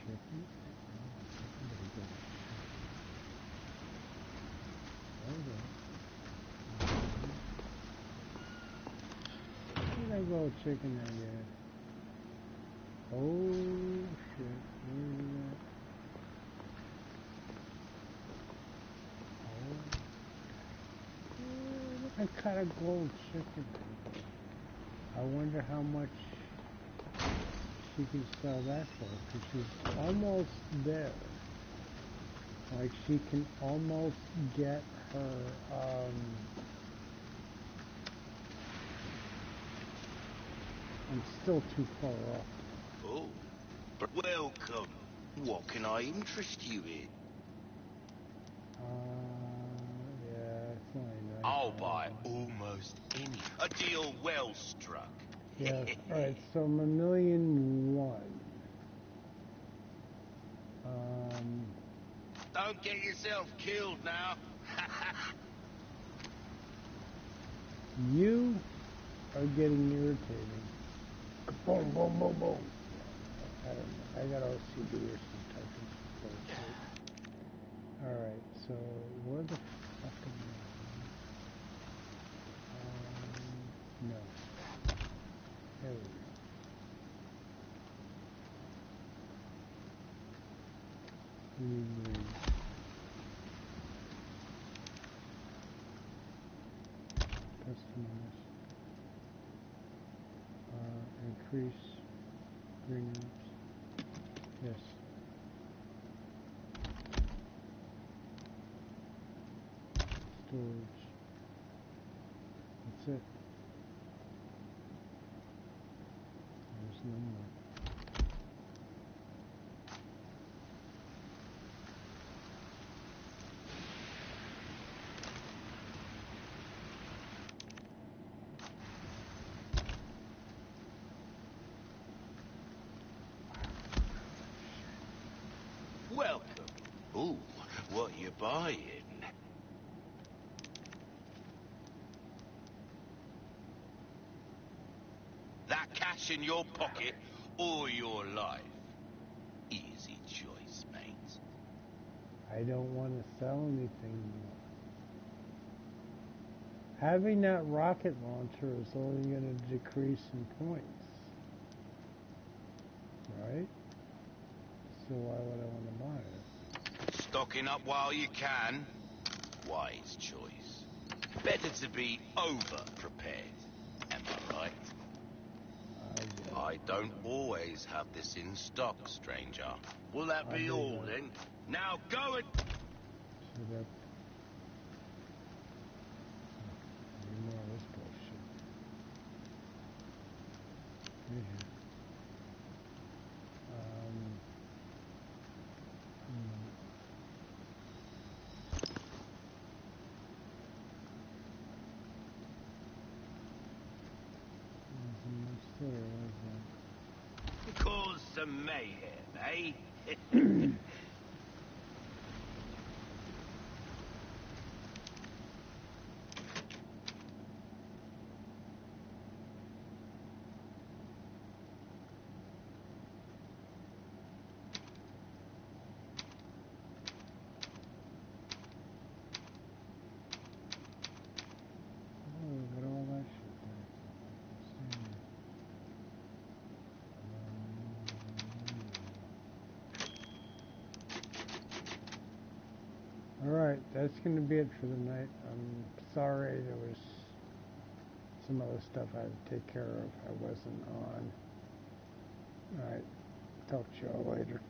chicken? Where did I go chicken again? Oh shit, where is that? Oh, what kind of gold chicken? I wonder how much she can sell that for, because she's almost there. Like, she can almost get her, I'm still too far off. Oh, Welcome. What can I interest you in? Yeah, it's only nice. I'll buy almost any. A deal well struck. Yeah, alright, so I'm 1,000,001. Don't get yourself killed now. You are getting irritating. Boom, boom, boom, boom. I don't know. I got OCD or some type of bullshit. Alright, so where the fuck am I? No. There we go. Customize. Increase green rooms. Yes. Storage. That's it. There's no more. Welcome. Ooh, what you buying? That cash in your pocket or your life? Easy choice, mate. I don't want to sell anything more. Having that rocket launcher is only going to decrease in points. Right? So why would I want to buy it? Stocking up while you can. Wise choice. Better to be over-prepared. Am I right? I don't always have this in stock, stranger. Will that be all, then? Now go and... So that... Any more of this bullshit. Right here. Cause some mayhem, eh? Alright, that's going to be it for the night. I'm sorry there was some other stuff I had to take care of. I wasn't on. Alright, talk to y'all later.